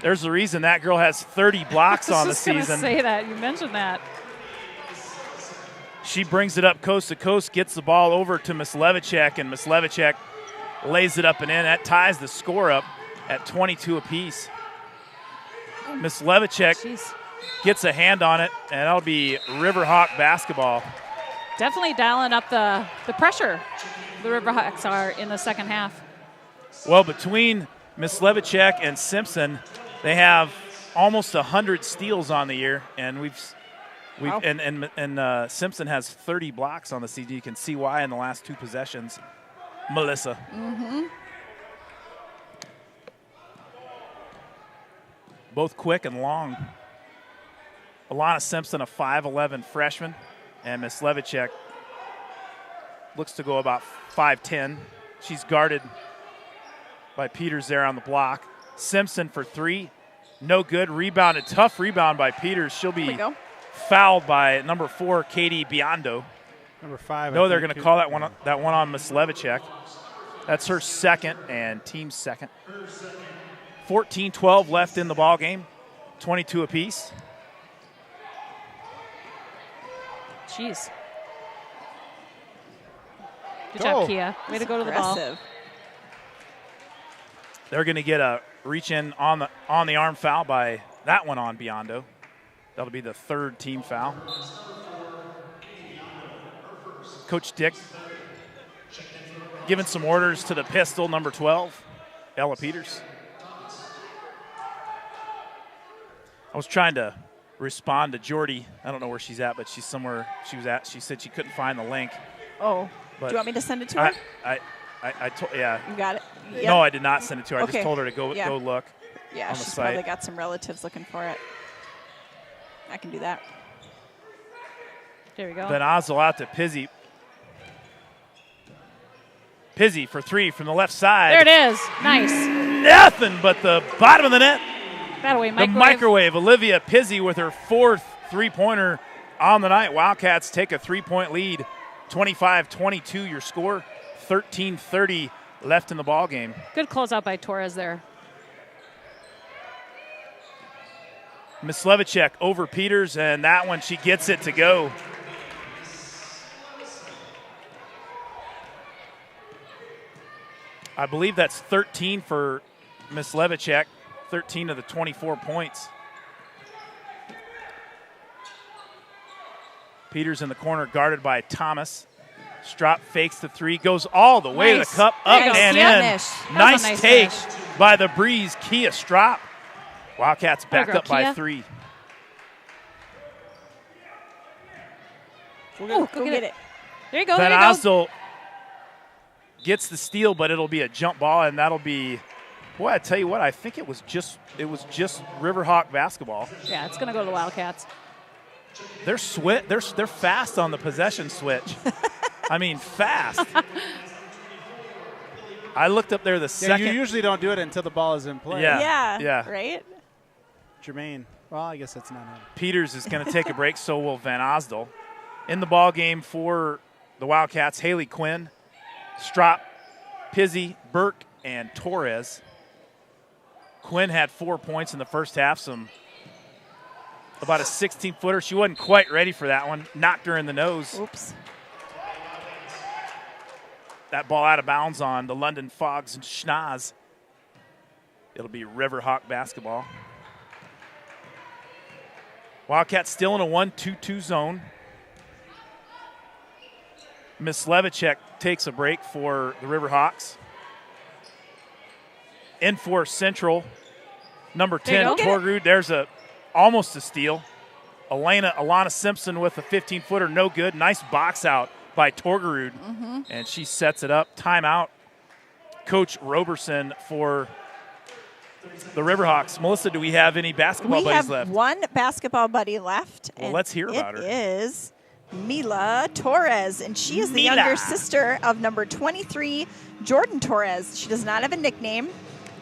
There's the reason that girl has 30 blocks on I the was just gonna season. say that. You mentioned that. She brings it up coast to coast, gets the ball over to Miss Levicek, and Miss Levicek lays it up and in. That ties the score up at 22 apiece. Miss Levicek Jeez. gets a hand on it, and that'll be Riverhawk basketball. Definitely dialing up the pressure the Riverhawks are in the second half. Well, between Miss Levicek and Simpson, they have almost 100 steals on the year, and Wow. and Simpson has 30 blocks on the CD. You can see why in the last two possessions. Melissa. Both quick and long. Alana Simpson, a 5'11 freshman, and Miss Levicek looks to go about 5'10. She's guarded by Peters there on the block. Simpson for three. No good. Rebounded. Tough rebound by Peters. She'll There we be go. fouled by number 4, Katie Biondo. Number 5. No, they're going to call that one on Miss Levicek. That's her second and team's second. 14-12 left in the ball game. 22 apiece. Jeez. Good Go. job, Kia. Way to go to the ball. Aggressive. They're going to get a reach in on the arm foul by that one on Biondo. That'll be the third team foul. Coach Dick giving some orders to the pistol, number 12, Ella Peters. I was trying to respond to Jordy. I don't know where she's at, but she's somewhere she was at. She said she couldn't find the link. Oh, But do you want me to send it to her? I told, yeah. You got it? Yep. No, I did not send it to her. I Okay. just told her to go Yeah. go look. Yeah, on the she's site. probably got some relatives looking for it. I can do that. There we go. Then Ozzel out to Pizzi. Pizzi for three from the left side. There it is. Nice. Nothing but the bottom of the net. That way, The microwave. Olivia Pizzi with her fourth three-pointer on the night. Wildcats take a 3-point lead. 25-22 your score. 13:30 left in the ball game. Good closeout by Torres there. Miss Levicek over Peters, and that one she gets it to go. I believe that's 13 for Miss Levichek, 13 of the 24 points. Peters in the corner, guarded by Thomas. Strop fakes the three, goes all the way to the cup, up Nice. and Finish. in. That was Nice a nice take finish. by the Breeze, Kia Strop. Wildcats back girl, up by Kia. 3. Oh, go get it. There you go. Van There you go. Osdol gets the steal, but it'll be a jump ball, and that'll be, boy, I tell you what, I think it was just Riverhawk basketball. Yeah, it's going to go to the Wildcats. They're fast on the possession switch. I mean, fast. I looked up there the Yeah, second. you usually don't do it until the ball is in play. Yeah. Yeah. Right? Jermaine. Well, I guess that's not him. Peters is going to take a break, so will Van Osdol. In the ball game for the Wildcats, Haley Quinn, Strop, Pizzi, Burke, and Torres. Quinn had 4 points in the first half, about a 16-footer. She wasn't quite ready for that one. Knocked her in the nose. Oops. That ball out of bounds on the London Fogs and Schnoz. It'll be Riverhawk basketball. Wildcats still in a 1-2-2 zone. Miss Levichek takes a break for the Riverhawks. In for Central, number There you 10, go. Torgrud. There's almost a steal. Alana Simpson with a 15-footer, no good. Nice box out by Torgerud, and she sets it up. Timeout. Coach Roberson for the Riverhawks. Melissa, do we have any basketball We buddies have left? one basketball buddy left. Well, and let's hear about her. It is Mila Torres, and she is the Mila. younger sister of number 23, Jordan Torres. She does not have a nickname.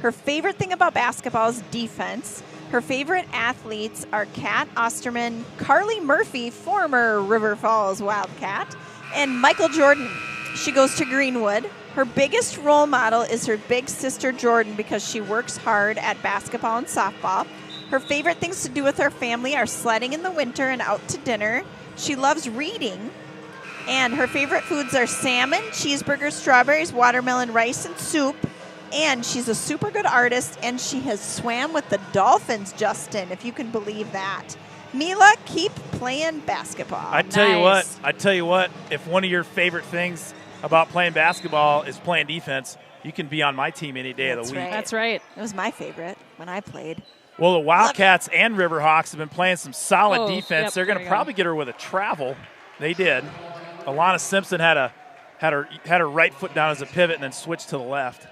Her favorite thing about basketball is defense. Her favorite athletes are Kat Osterman, Carly Murphy, former River Falls Wildcat, and Michael Jordan. She goes to Greenwood. Her biggest role model is her big sister Jordan because she works hard at basketball and softball. Her favorite things to do with her family are sledding in the winter and out to dinner. She loves reading. And her favorite foods are salmon, cheeseburgers, strawberries, watermelon, rice, and soup. And she's a super good artist, and she has swam with the dolphins, Justin, if you can believe that. Mila, keep playing basketball. I tell you what, Nice. if one of your favorite things about playing basketball is playing defense, you can be on my team any day of That's the week. right. That's right. It was my favorite when I played. Well, the Wildcats and Riverhawks have been playing some solid Oh, defense. yep, They're going there to you go. probably get her with a travel. They did. Alana Simpson had her right foot down as a pivot and then switched to the left.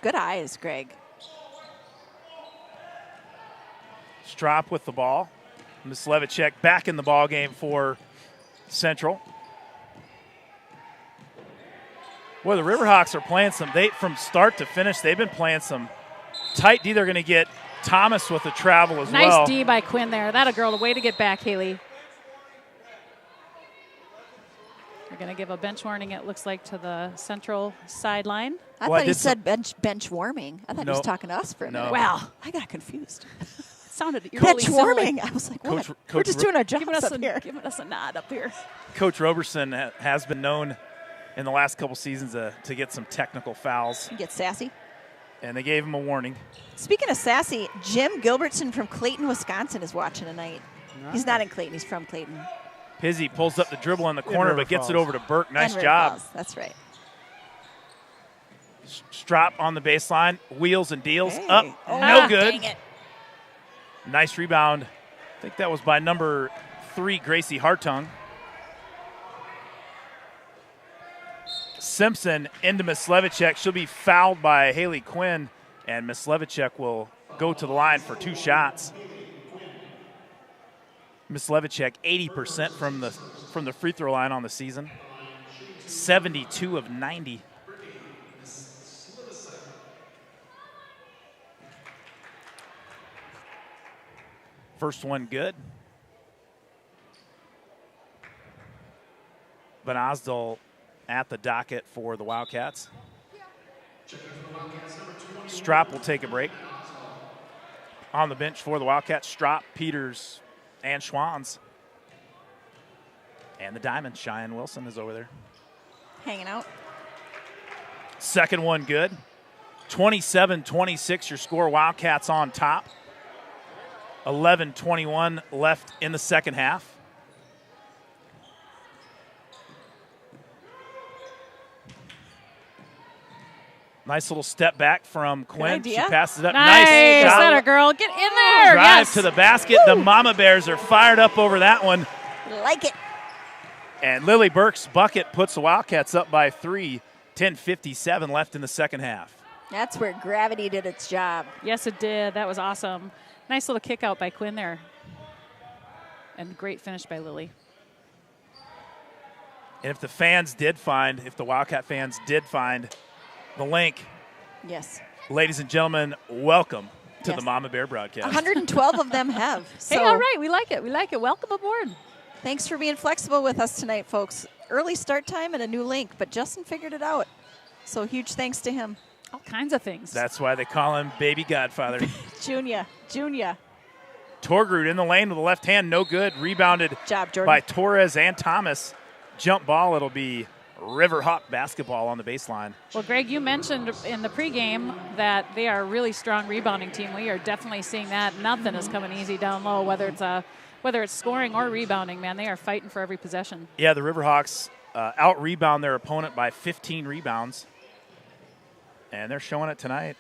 Good eyes, Greg. Strop with the ball. Miss Levichek back in the ball game for Central. Well, the Riverhawks are playing from start to finish, they've been playing some tight D. They're going to get Thomas with a travel as Nice well. D by Quinn there. That a girl. Way to get back, Haley. We're going to give a bench warning, it looks like, to the Central sideline. I Well, I thought he did some- said bench warming. I thought he was No. talking to us for a No. minute. Well, I got confused. sounded eerily Bench similar. warming. I was like, what? Coach We're just doing our jobs Giving us, up here. giving us a nod up here. Coach Roberson has been known in the last couple seasons to get some technical fouls, You get sassy. and they gave him a warning. Speaking of sassy, Jim Gilbertson from Clayton, Wisconsin is watching tonight. He's not in Clayton. He's from Clayton. Pizzi pulls up the dribble in the corner, River but gets it Falls. over to Burke. Nice And River job. Falls. That's right. Strop on the baseline, wheels and deals. Hey. Up, Oh, no good. Dang it. Nice rebound. I think that was by number 3, Gracie Hartung. Simpson into Miss Levichek. She'll be fouled by Haley Quinn, and Miss Levichek will go to the line for 2 shots. Miss Levichek, 80% from the free throw line on the season. 72 of 90. First one good. Van Osdol at the docket for the Wildcats. Strop will take a break. On the bench for the Wildcats, Strop, Peters, and Schwans. And the Diamond, Cheyenne Wilson, is over there. Hanging out. Second one good. 27-26 your score. Wildcats on top. 11:21 left in the second half. Nice little step back from Quinn. She passes it up. Nice shot. center, girl. Get in there. Drive Yes. to the basket. The Mama Bears are fired up over that one. Like it. And Lily Burke's bucket puts the Wildcats up by 3. 10:57 left in the second half. That's where gravity did its job. Yes, it did. That was awesome. Nice little kick out by Quinn there. And great finish by Lily. And if the Wildcat fans did find the link, Yes. ladies and gentlemen, welcome to Yes. the Mama Bear broadcast. 112 of them have. So Hey, all right. We like it. We like it. Welcome aboard. thanks for being flexible with us tonight, folks. Early start time and a new link, but Justin figured it out. So huge thanks to him. All kinds of things. That's why they call him Baby Godfather. Junior. Torgerud in the lane with the left hand, no good. Rebounded Job, Jordan. by Torres and Thomas. Jump ball, it'll be Riverhawk basketball on the baseline. Well, Greg, you mentioned in the pregame that they are a really strong rebounding team. We are definitely seeing that. Nothing is coming easy down low, whether it's scoring or rebounding, man. They are fighting for every possession. Yeah, the Riverhawks out-rebound their opponent by 15 rebounds. And they're showing it tonight.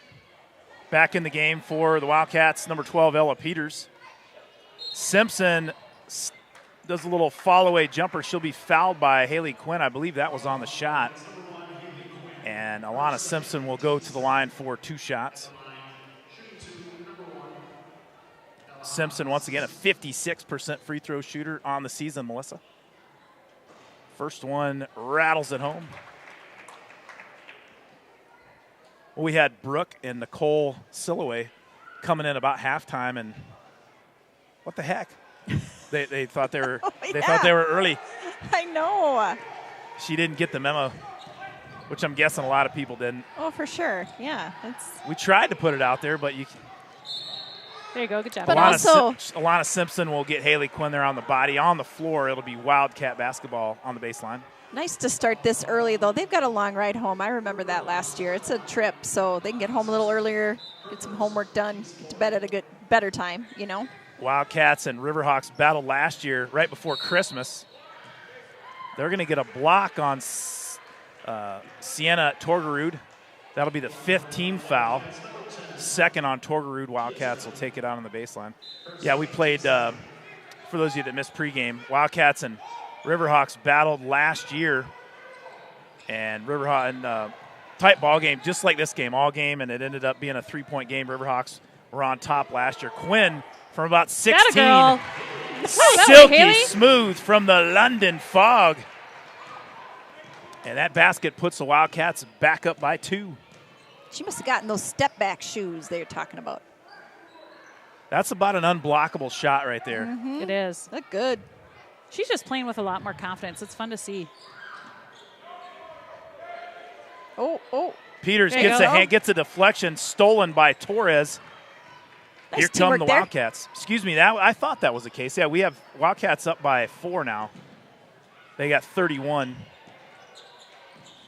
Back in the game for the Wildcats, number 12, Ella Peters. Simpson does a little fall-away jumper. She'll be fouled by Haley Quinn. I believe that was on the shot. And Alana Simpson will go to the line for 2 shots. Simpson, once again, a 56% free throw shooter on the season, Melissa. First one rattles it home. Well, we had Brooke and Nicole Silloway coming in about halftime, and what the heck? They thought they were thought they were early. I know. She didn't get the memo, which I'm guessing a lot of people didn't. Oh, for sure. Yeah. We tried to put it out there, but There you go. Good job. But also- Alana Simpson will get Haley Quinn there on the body. On the floor, it'll be Wildcat basketball on the baseline. Nice to start this early, though. They've got a long ride home. I remember that last year. It's a trip, so they can get home a little earlier, get some homework done, get to bed at a better time, you know? Wildcats and Riverhawks battled last year right before Christmas. They're going to get a block on Sienna Torgerud. That'll be the 5th team foul. Second on Torgerud. Wildcats will take it out on the baseline. Yeah, we played, for those of you that missed pregame, Wildcats and Riverhawks battled last year. And Riverhawks, tight ball game, just like this game, all game, and it ended up being a 3-point game. Riverhawks were on top last year. Quinn from about 16. That Silky Haley. smooth from the London Fog. And that basket puts the Wildcats back up by 2. She must have gotten those step-back shoes they were talking about. That's about an unblockable shot right there. It is. Look good. She's just playing with a lot more confidence. It's fun to see. Oh. Peters There you go. gets a deflection stolen by Torres. Nice Here come teamwork the there. Wildcats. Excuse me, I thought that was the case. Yeah, we have Wildcats up by 4 now. They got 31.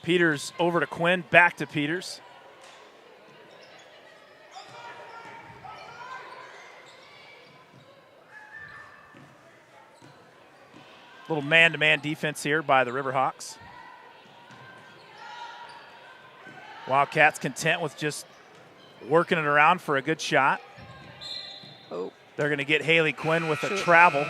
Peters over to Quinn, back to Peters. Little man-to-man defense here by the Riverhawks. Wildcats content with just working it around for a good shot. Oh. They're going to get Haley Quinn with a travel.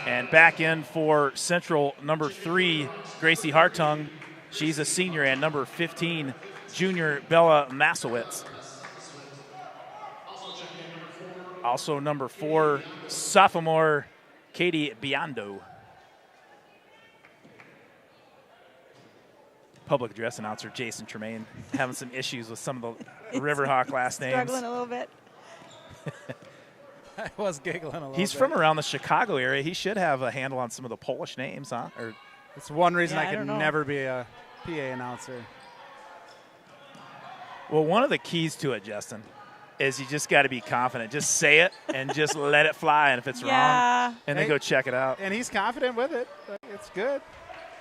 And back in for Central, number 3, Gracie Hartung. She's a senior, and number 15, junior Bella Masowitz. Also number 4, sophomore Katie Biondo. Public address announcer Jason Tremaine having some issues with some of the Riverhawk last names. Struggling a little bit. I was giggling a little He's bit. from around the Chicago area. He should have a handle on some of the Polish names, huh? Or It's one reason Yeah, I I could don't know. never be a PA announcer. well, one of the keys to it, Justin, is you just got to be confident. Just say it and just let it fly. And if it's wrong, Yeah. and then Hey. go check it out. And he's confident with it. It's good.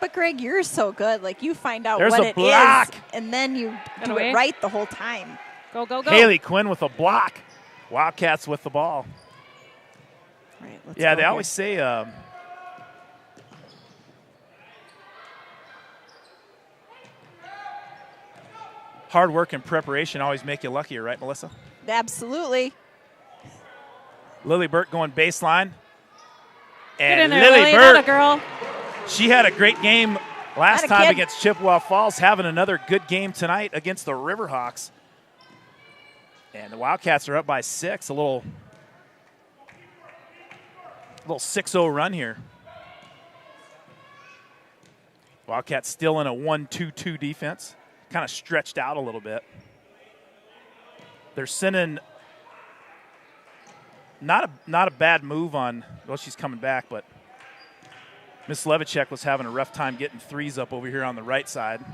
But Greg, you're so good. Like you find out There's what a it block. is, and then you do away. it right the whole time. Go, go, go. Haley Quinn with a block. Wildcats with the ball. All right, let's Yeah, go they here. always say hard work and preparation always make you luckier, right, Melissa? Absolutely. Lily Burke going baseline. Get And in there, Lily Lily. Atta Burke, girl. she had a great game last Atta time kid. against Chippewa Falls, having another good game tonight against the Riverhawks. And the Wildcats are up by 6, a little 6-0 run here. Wildcats still in a 1-2-2 defense, kind of stretched out a little bit. They're sending not a bad move on, well, she's coming back, but Miss Levichek was having a rough time getting threes up over here on the right side.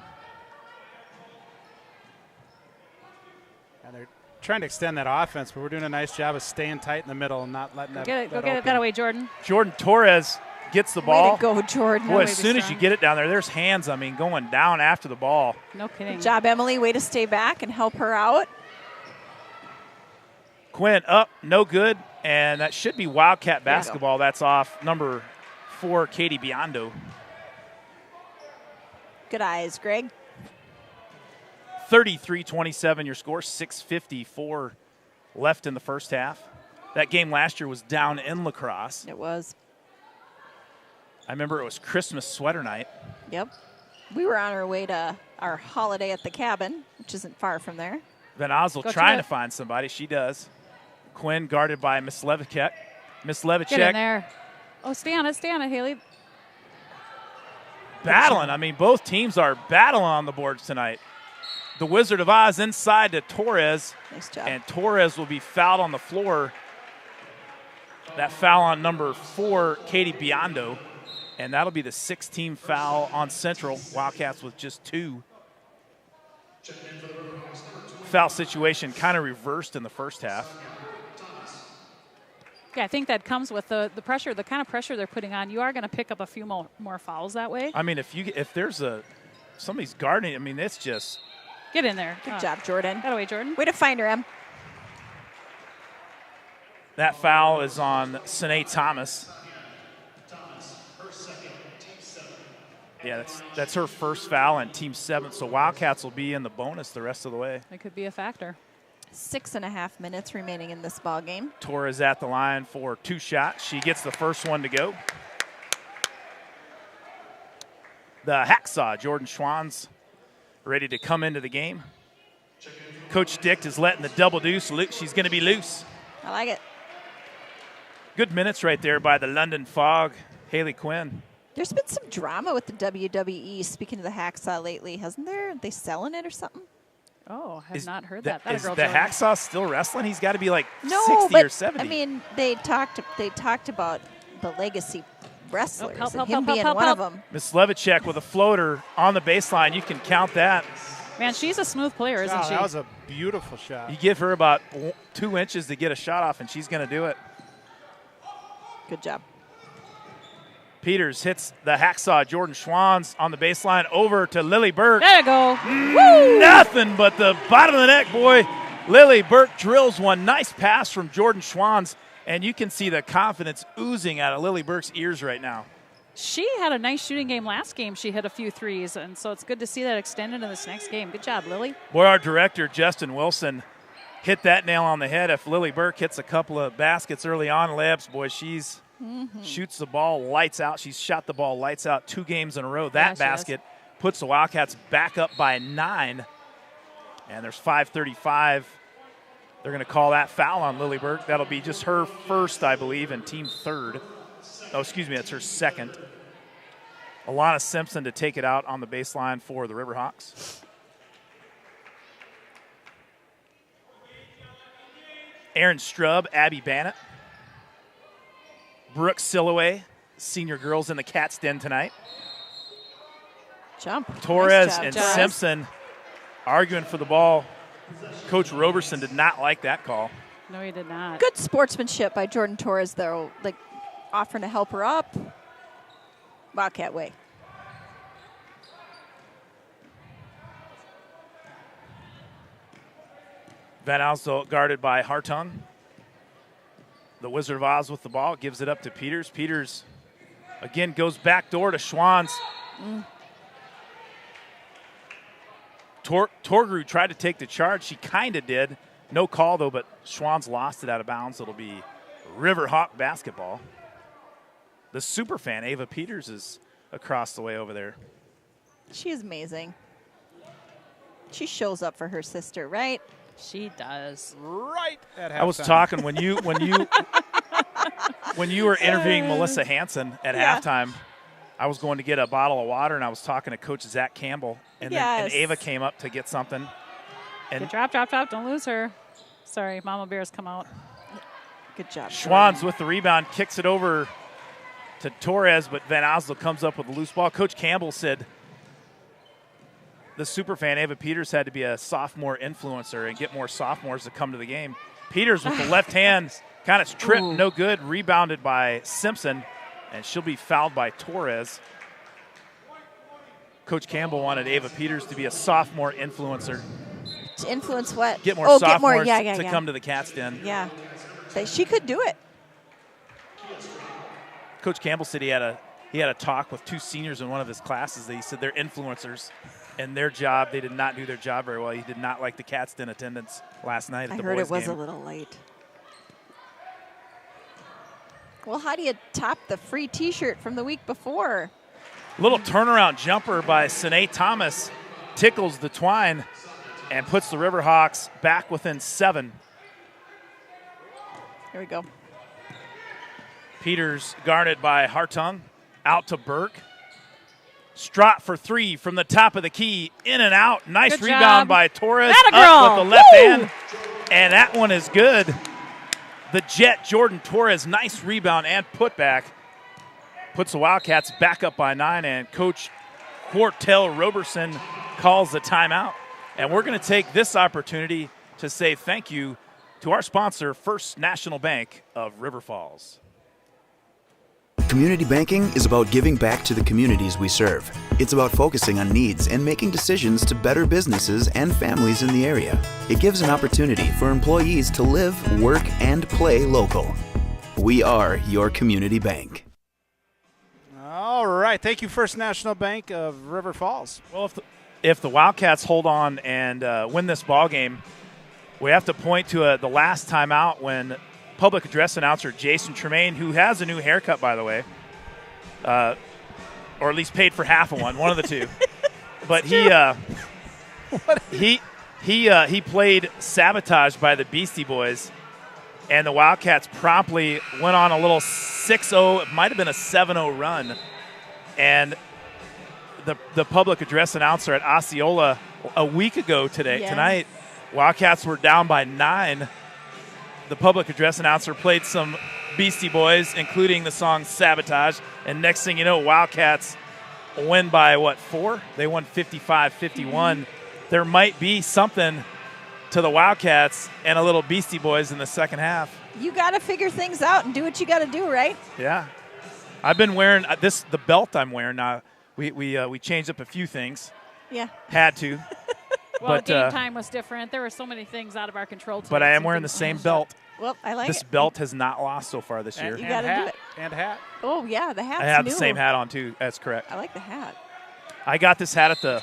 And they're trying to extend that offense, but we're doing a nice job of staying tight in the middle and not letting that. Get it, go that get it open. that away, Jordan. Jordan Torres gets the Way ball. to go, Jordan. Boy, way as to be soon as strong. you get it down there, there's hands, going down after the ball. No kidding. Good job, Emily. Way to stay back and help her out. Quinn up, no good, and that should be Wildcat basketball. That's off number 4, Katie Biondo. Good eyes, Greg. 33-27 your score, 6:54 left in the first half. That game last year was down in La Crosse. It was. I remember it was Christmas sweater night. Yep. We were on our way to our holiday at the cabin, which isn't far from there. Van Osel Go trying to to it. find somebody. She does. Quinn guarded by Miss Levichek. Miss Get in Levichek there. Oh, stay on it, Haley. battling. Both teams are battling on the boards tonight. The Wizard of Oz inside to Torres, Nice job. and Torres will be fouled on the floor. That foul on number 4, Katie Biondo, and that'll be the 6th-team foul on Central. Wildcats with just 2. Foul situation kind of reversed in the first half. Yeah, I think that comes with the pressure, the kind of pressure they're putting on. You are going to pick up a few more fouls that way. If there's somebody's guarding, it's just Get in there. Good job, Jordan. That away, Jordan. Way to find her, Em. that foul is on Sine Thomas. Yeah, that's her first foul and team 7. So Wildcats will be in the bonus the rest of the way. It could be a factor. 6.5 minutes remaining in this ball game. Torres at the line for 2 shots. She gets the first one to go. The Hacksaw, Jordan Schwann's ready to come into the game. Coach Dick is letting the double deuce. She's going to be loose. I like it. Good minutes right there by the London Fog, Haley Quinn. There's been some drama with the WWE, speaking of the Hacksaw lately, hasn't there? Are they selling it or something? Oh, have Is not heard that- that. That a Is girl the Jordan. Hacksaw still wrestling? He's got to be like No, 60 but or 70. they talked about the legacy wrestlers help, and help, him help, being help, one help. of them. Miss Levichek with a floater on the baseline. You can count that. Man, she's a smooth player, isn't Wow, she? that was a beautiful shot. You give her about 2 inches to get a shot off, and she's going to do it. Good job. Peters hits the Hacksaw. Jordan Schwann's on the baseline over to Lily Burke. There you go. Nothing but the bottom of the net, boy. Lily Burke drills one. Nice pass from Jordan Schwann's, and you can see the confidence oozing out of Lily Burke's ears right now. She had a nice shooting game last game. She hit a few threes, and so it's good to see that extended in this next game. Good job, Lily. Boy, our director, Justin Wilson, hit that nail on the head. If Lily Burke hits a couple of baskets early on, layups, boy, she's shoots the ball lights out. She's shot the ball lights out 2 games in a row. That she has. basket puts the Wildcats back up by 9. And there's 5:35. They're going to call that foul on Lily Burke. That'll be just her first, I believe, and team 3rd. Oh, excuse me, that's her 2nd. Alana Simpson to take it out on the baseline for the Riverhawks. Aaron Strub, Abby Bannett. Brooke Silloway, senior girls in the Cat's Den tonight. Jump. Torres Nice job, and Jazz. Simpson arguing for the ball. Coach Roberson did not like that call. No, you did not. Good sportsmanship by Jordan Torres, though, like offering to help her up. Wildcat way. Van Alstel guarded by Hartung. The Wizard of Oz with the ball, gives it up to Peters. Peters again goes back door to Schwanz. Torgru tried to take the charge. She kind of did. No call, though, but Schwanz lost it out of bounds. It'll be Riverhawk basketball. The super fan, Ava Peters, is across the way over there. She is amazing. She shows up for her sister, right? She does. Right at halftime. I was talking when you were interviewing Melissa Hansen at halftime. I was going to get a bottle of water, and I was talking to Coach Zach Campbell, and then Ava came up to get something. And Good drop. Don't lose her. Sorry, Mama Bear's come out. Good job. Schwanz with the rebound, kicks it over to Torres, but Van Oslo comes up with a loose ball. Coach Campbell said the superfan Ava Peters had to be a sophomore influencer and get more sophomores to come to the game. Peters with the left hand, kind of tripped, no good, rebounded by Simpson, and she'll be fouled by Torres. Coach Campbell wanted Ava Peters to be a sophomore influencer. To influence what? Get more sophomores sophomores to come to the Cats Den. Yeah. She could do it. Coach Campbell said he had a talk with two seniors in one of his classes. He said they're influencers, and their job, they did not do their job very well. He did not like the Cats Den attendance last night at the boys' game. I heard it was a little late. Well, how do you top the free T-shirt from the week before? Little turnaround jumper by Sine Thomas tickles the twine and puts the Riverhawks back within 7. Here we go. Peters guarded by Hartung. Out to Burke. Strop for 3 from the top of the key. In and out. Nice Good rebound job. by Torres. Atta Up girl. with the left Woo! hand. And that one is good. The Jet, Jordan Torres, nice rebound and putback. Puts the Wildcats back up by 9, and Coach Quartel Roberson calls the timeout. And we're going to take this opportunity to say thank you to our sponsor, First National Bank of River Falls. Community banking is about giving back to the communities we serve. It's about focusing on needs and making decisions to better businesses and families in the area. It gives an opportunity for employees to live, work, and play local. We are your community bank. All right. Thank you, First National Bank of River Falls. Well, if the Wildcats hold on and win this ball game, we have to point to the last time out when public address announcer Jason Tremaine, who has a new haircut, by the way, or at least paid for half of one of the two. But he played Sabotage by the Beastie Boys, and the Wildcats promptly went on a little 6-0, it might have been a 7-0 run. And the public address announcer at Osceola a week ago tonight, Wildcats were down by 9. The public address announcer played some Beastie Boys, including the song Sabotage. And next thing you know, Wildcats win by, 4? They won 55-51. There might be something to the Wildcats and a little Beastie Boys in the second half. You got to figure things out and do what you got to do, right? Yeah. I've been wearing the belt I'm wearing now. We changed up a few things. Yeah. Had to. Well, But, game time was different. There were so many things out of our control. But I am wearing the same belt. Well, I like This it. belt has not lost so far this year. You got to do it. And hat. Oh, yeah, the hat's I have new. the same hat on, too. That's correct. I like the hat. I got this hat at the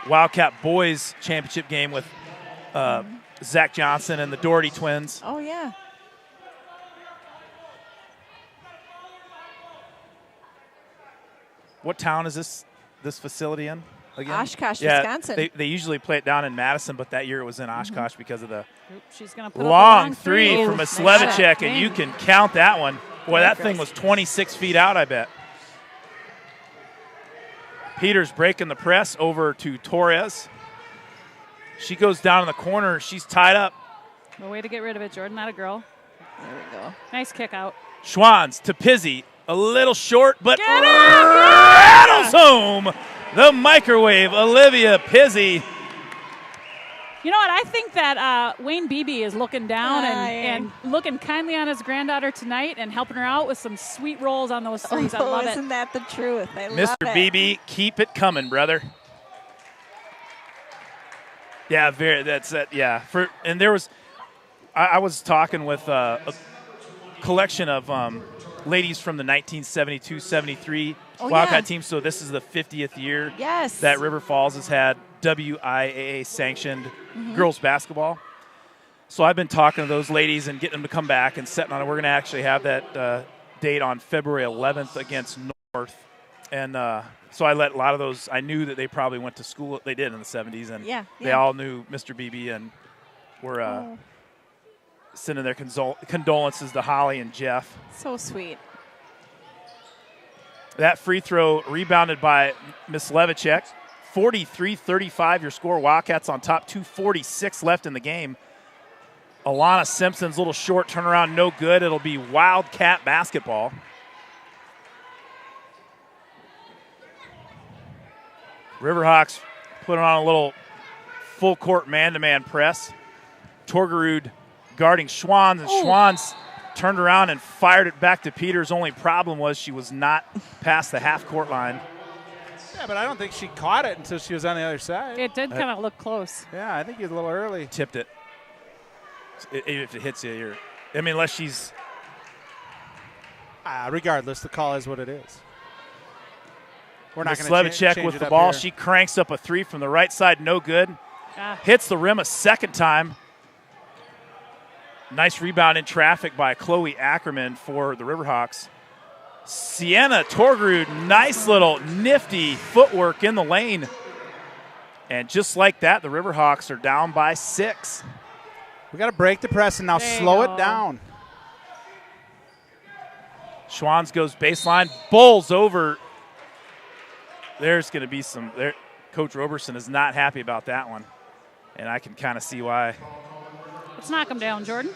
Wildcat Boys Championship game with Zach Johnson and the Doherty twins. Oh, yeah. What town is this facility in again? Oshkosh, Wisconsin. They usually play it down in Madison, but that year it was in Oshkosh because of the She's gonna put up a long three Ooh, from a nice Slevicek, shot. and you can count that one. Boy, that thing was 26 feet out, I bet. Peters breaking the press over to Torres. She goes down in the corner. She's tied up. No way to get rid of it, Jordan. Not a girl. There we go. Nice kick out. Schwanz to Pizzi. A little short, but rattles home the microwave. Olivia Pizzi. You know what? I think that Wayne Beebe is looking down and looking kindly on his granddaughter tonight and helping her out with some sweet rolls on those threes. I love it. Isn't that the truth? I love Mr. it. Beebe, keep it coming, brother. Yeah, very. That's it. Yeah. And there was, I was talking with a collection of ladies from the 1972-73 Wildcat team. So this is the 50th year that River Falls has had WIAA sanctioned girls basketball. So I've been talking to those ladies and getting them to come back and setting on it. We're going to actually have that date on February 11th against North. And so I let a lot of those, I knew that they probably went to school. They did in the 70s. And they all knew Mr. Beebe and were sending their condolences to Holly and Jeff. So sweet. That free throw rebounded by Miss Levicek. 43-35 your score. Wildcats on top. 2:46 left in the game. Alana Simpson's little short turnaround, no good. It'll be Wildcat basketball. Riverhawks put on a little full court man-to-man press. Torgerud guarding Schwanz, and Schwanz turned around and fired it back to Peters. Only problem was she was not past the half-court line. Yeah, but I don't think she caught it until she was on the other side. It did kind of look close. Yeah, I think he was a little early. Tipped it. If it hits you, unless she's. Regardless, the call is what it is. We're not Miss going to Levicek with the ball. Here. She cranks up a three from the right side, no good. Hits the rim a second time. Nice rebound in traffic by Chloe Ackerman for the Riverhawks. Sienna Torgerud, nice little nifty footwork in the lane. And just like that, the Riverhawks are down by 6. We got to break the press and now slow it down. Schwanz goes baseline, bowls over. There's going to be some. Coach Roberson is not happy about that one, and I can kind of see why. Let's knock him down, Jordan.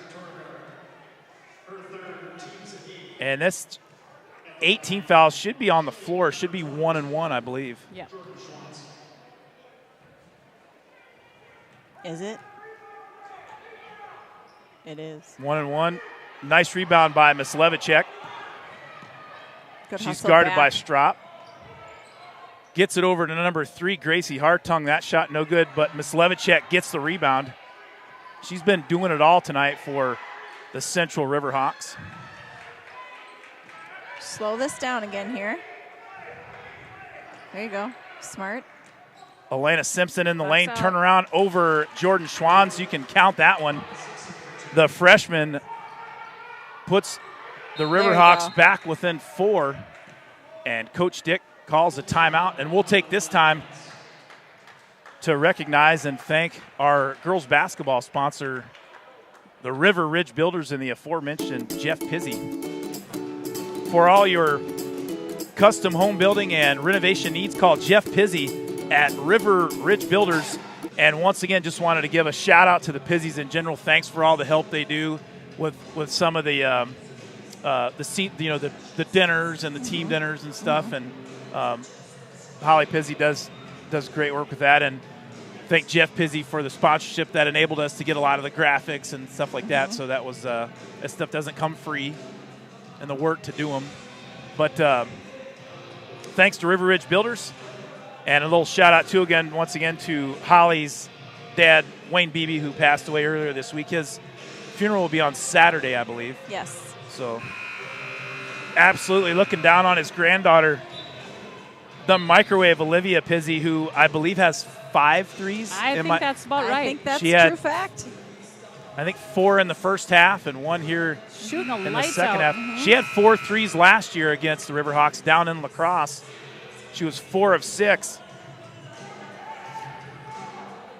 And this 18 fouls should be on the floor. Should be 1-1, I believe. Yeah. Is it? It is. 1-1. Nice rebound by Miss Levicek. Good She's hustle guarded back. by Strop. Gets it over to number 3, Gracie Hartung. That shot no good, but Miss Levicek gets the rebound. She's been doing it all tonight for the Central Riverhawks. Slow this down again here. There you go. Smart. Elena Simpson in the Box lane. out. Turn around over Jordan Schwanz. You can count that one. The freshman puts the you Riverhawks go. back within 4. And Coach Dick calls a timeout. And we'll take this time to recognize and thank our girls basketball sponsor, the River Ridge Builders and the aforementioned Jeff Pizzi. For all your custom home building and renovation needs, call Jeff Pizzi at River Ridge Builders. And once again, just wanted to give a shout out to the Pizzis in general. Thanks for all the help they do with some of the dinners and the team dinners and stuff. And Holly Pizzi does great work with that. And thank Jeff Pizzi for the sponsorship that enabled us to get a lot of the graphics and stuff like that. So that was that stuff doesn't come free, and the work to do them. But thanks to River Ridge Builders. And a little shout out once again to Holly's dad, Wayne Beebe, who passed away earlier this week. His funeral will be on Saturday, I believe. Yes. So absolutely looking down on his granddaughter, the microwave Olivia Pizzi, who I believe has 5 threes. I think that's about right. I think that's She had- true fact. I think 4 in the first half and 1 here Shooting the in the lights second out. half. She had 4 threes last year against the Riverhawks down in lacrosse. She was 4 of 6.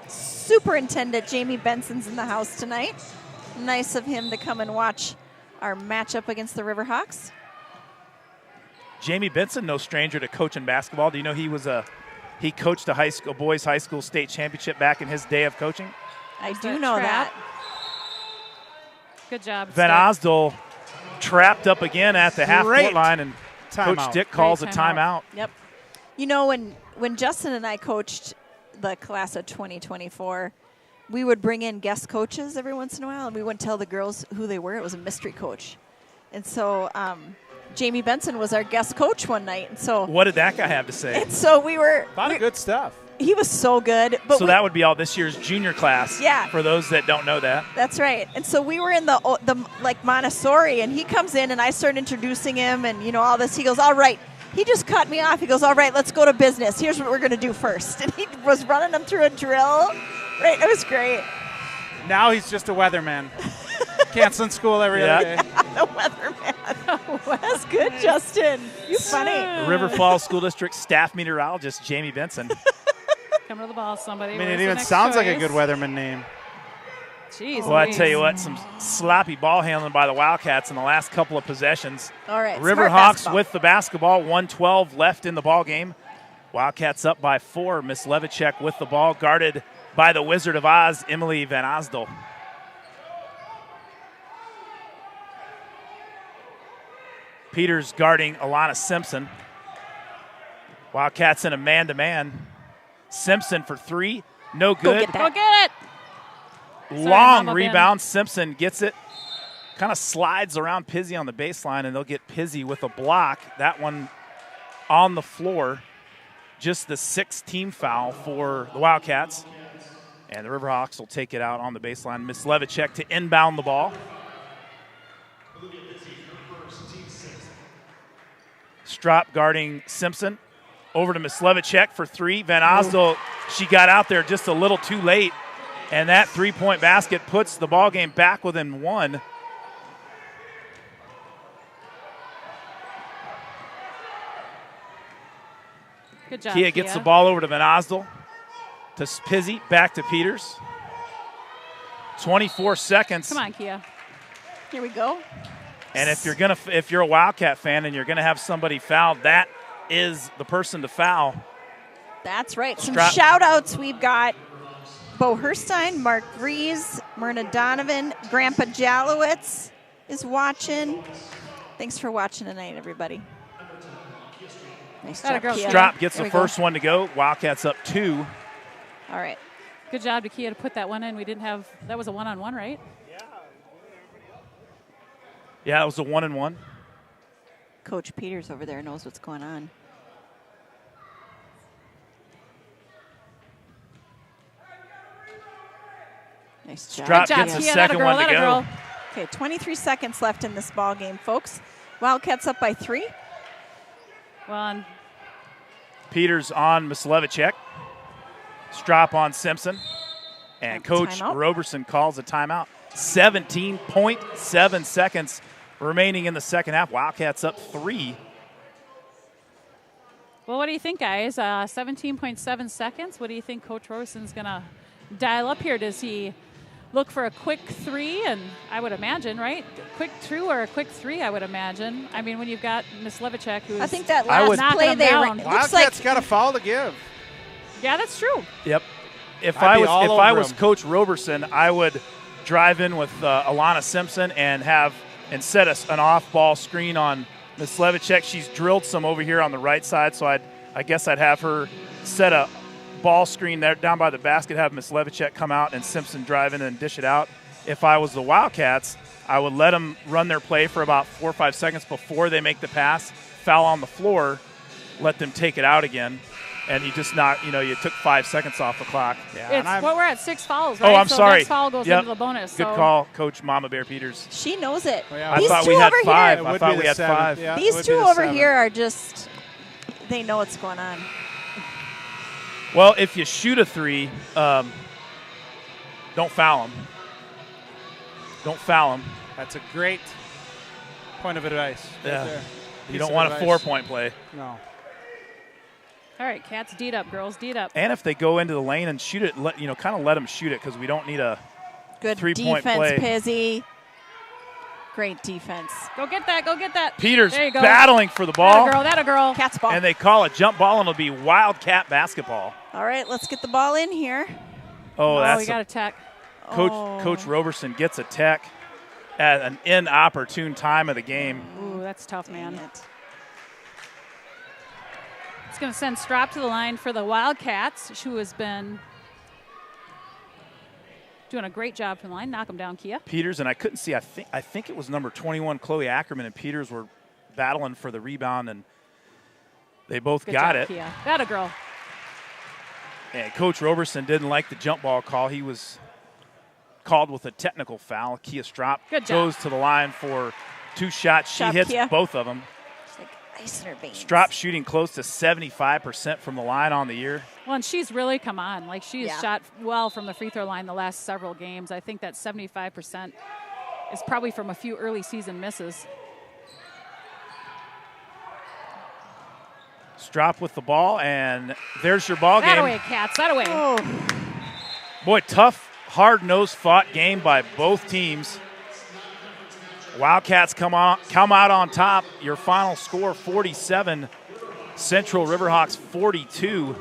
Superintendent Jamie Benson's in the house tonight. Nice of him to come and watch our matchup against the Riverhawks. Jamie Benson, no stranger to coaching basketball. Do you know he coached a boys high school state championship back in his day of coaching? I Is do that know trap? that. Good job. Van Steph. Osdol trapped up again at the half-court Great line, and Coach timeout. Dick calls a Great timeout. timeout. Yep. You know, when Justin and I coached the class of 2024, we would bring in guest coaches every once in a while, and we wouldn't tell the girls who they were. It was a mystery coach. And so Jamie Benson was our guest coach one night. And so What did that guy have to say? we were A lot of good stuff. He was so good. But So that would be all this year's junior class. Yeah. For those that don't know that. That's right. And so we were in the like Montessori, and he comes in, and I start introducing him, and all this. He goes, "All right." He just cut me off. He goes, "All right, let's go to business. Here's what we're going to do first." And he was running them through a drill. Right, it was great. Now he's just a weatherman. Canceling school every other day. The weatherman. That's good, Justin. You funny. River Falls School District staff meteorologist Jamie Benson. Come to the ball, somebody. I mean, Where's it the even next sounds like a choice? good weatherman name. Jeez. Well, I Louise. tell you what, some sloppy ball handling by the Wildcats in the last couple of possessions. All right. Riverhawks smart basketball. with the basketball, 1:12 left in the ball game. Wildcats up by 4. Miss Levicek with the ball, guarded by the Wizard of Oz, Emily Van Osdel. Peters guarding Alana Simpson. Wildcats in a man-to-man. Simpson for 3, no good. get that. Go get it. Long Mama rebound. Simpson gets it. Kind of slides around Pizzy on the baseline, and they'll get Pizzy with a block. That one on the floor. Just the 6th team foul for the Wildcats. And the Riverhawks will take it out on the baseline. Miss Levicek to inbound the ball. Strop guarding Simpson. Over to Miss Levicek for 3. Van Osdel, she got out there just a little too late. And that 3-point basket puts the ball game back within 1. Good job. Kia gets the ball over to Van Osdel. To Pizzy, back to Peters. 24 seconds. Come on, Kia. Here we go. And if you're a Wildcat fan and you're gonna have somebody fouled, that is the person to foul. That's right. Some Strap- shout-outs we've got. Bo Herstein, Mark Rees, Myrna Donovan, Grandpa Jalowitz is watching. Thanks for watching tonight, everybody. Nice Atta job, girl, Kia. Strop gets There the we go. first one to go. Wildcats up 2. All right. Good job to Kia to put that one in. We didn't have – that was a one-on-one, right? Yeah, it was a 1-and-1. Coach Peters over there knows what's going on. Nice job. Strop Good job, gets the Kia. second one to Atta go. girl. Okay, 23 seconds left in this ball game, folks. Wildcats up by 3. Well, and Peters on Miss Levicek. Strop on Simpson. And Coach Timeout. Roberson calls a timeout. 17.7 seconds remaining in the second half. Wildcats up 3. well, what do you think, guys? 17.7 seconds. What do you think Coach Roberson's going to dial up here? Does he look for a quick 3? And I would imagine, right? Quick 2 or a quick 3, I would imagine. I mean, when you've got Miss Levicek, who's I think that I last would- play knocking 'em they down. ran, it looks Wildcats like got a foul to give. yeah, that's true. Yep. If I'd I be was all if I over was him. Coach Roberson, I would drive in with Alana Simpson and set an off-ball screen on Miss Levicek. She's drilled some over here on the right side, so I guess I'd have her set a ball screen there down by the basket, have Miss Levicek come out and Simpson drive in and dish it out. If I was the Wildcats, I would let them run their play for about 4 or 5 seconds before they make the pass, foul on the floor, let them take it out again. And you just you took 5 seconds off the clock. Yeah, It's, we're at 6 fouls, right? Oh, I'm so sorry. next foul goes Yep. into the bonus. Good so call, Coach Mama Bear Peters. she knows it. Oh, yeah. I These thought two we had over 5. here, I would thought be we the had 7. 5. Yeah, it these would two be the over 7. here are just, they know what's going on. Well, if you shoot a 3, don't foul them. Don't foul them. That's a great point of advice. Right Yeah. there. You Piece don't of want a advice. 4-point play. No. All right, Cats, deed up, girls, deed up. And if they go into the lane and shoot it, kind of let them shoot it because we don't need a Good 3-point defense, play. Pizzy. Great defense. Go get that, go get that. Peters There you go. battling for the That ball. a girl, that a girl. Cat's ball. And they call a jump ball, and it'll be Wildcat basketball. All right, let's get the ball in here. Oh, Oh, that's we got a tech. Coach Roberson gets a tech at an inopportune time of the game. Ooh, that's tough, man. Dang it. It's going to send Strop to the line for the Wildcats, who has been doing a great job from the line. Knock them down, Kia. Peters, and I couldn't see, I think it was number 21, Chloe Ackerman, and Peters were battling for the rebound, and they both Good got job, it. Kia. That a girl. And Coach Roberson didn't like the jump ball call. He was called with a technical foul. Kia Strop goes to the line for 2 shots. She hits Kia. both of them. It's like ice in her veins. Strop shooting close to 75% from the line on the year. Well, and she's really come on. Like, she's Yeah. shot well from the free throw line the last several games. I think that 75% is probably from a few early season misses. Strop with the ball, and there's your ball That game. away, Cats. That away. Oh, Boy, tough, hard-nosed fought game by both teams. Wildcats come out on top. Your final score, 47. Central Riverhawks, 42.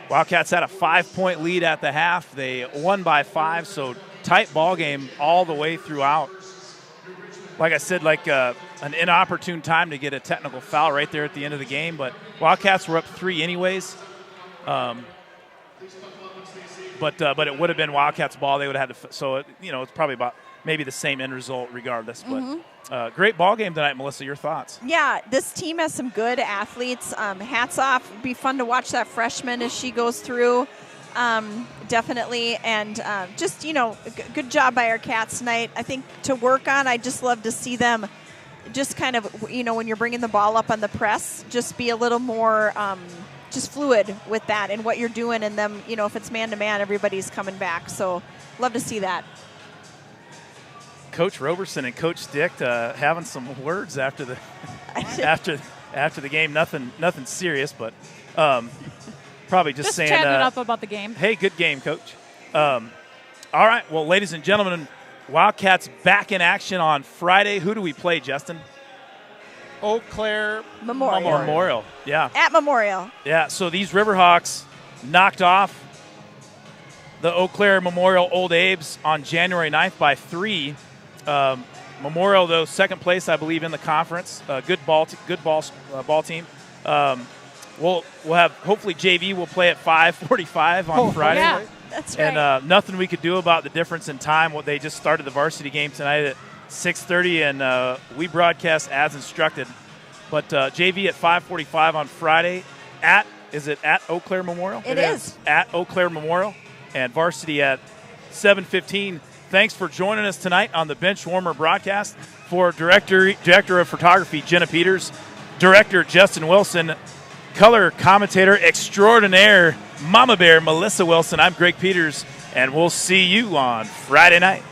Wildcats had a 5-point lead at the half. They won by 5, so tight ball game all the way throughout. Like I said, an inopportune time to get a technical foul right there at the end of the game, but Wildcats were up 3 anyways. But it would have been Wildcats' ball. They would have had to. So it's probably about maybe the same end result regardless. But great ball game tonight, Melissa. Your thoughts? yeah, this team has some good athletes. Hats off. It'd be fun to watch that freshman as she goes through. Definitely. And just, good job by our Cats tonight. I think to work on, I just love to see them just kind of, when you're bringing the ball up on the press, just be a little more just fluid with that and what you're doing. And them, if it's man-to-man, everybody's coming back. So love to see that. Coach Roberson and Coach Stick having some words after the after the game. Nothing serious, but probably just saying, chatting it up about the game. Hey, good game, Coach. All right, well, ladies and gentlemen, Wildcats back in action on Friday. Who do we play, Justin? Eau Claire Memorial. Yeah. At Memorial. Yeah, so these Riverhawks knocked off the Eau Claire Memorial Old Abes on January 9th by 3. Memorial, though, second place, I believe, in the conference. Good ball team. We'll have, hopefully JV will play at 5:45 on Friday. Yeah. That's right. And nothing we could do about the difference in time. What they just started the varsity game tonight at 6:30, and we broadcast as instructed. But JV at 5:45 on Friday. Is it at Eau Claire Memorial? It is. At Eau Claire Memorial, and varsity at 7:15. Thanks for joining us tonight on the Bench Warmer broadcast. For Director of Photography, Jenna Peters, Director Justin Wilson, color commentator extraordinaire, Mama Bear Melissa Wilson, I'm Greg Peters, and we'll see you on Friday night.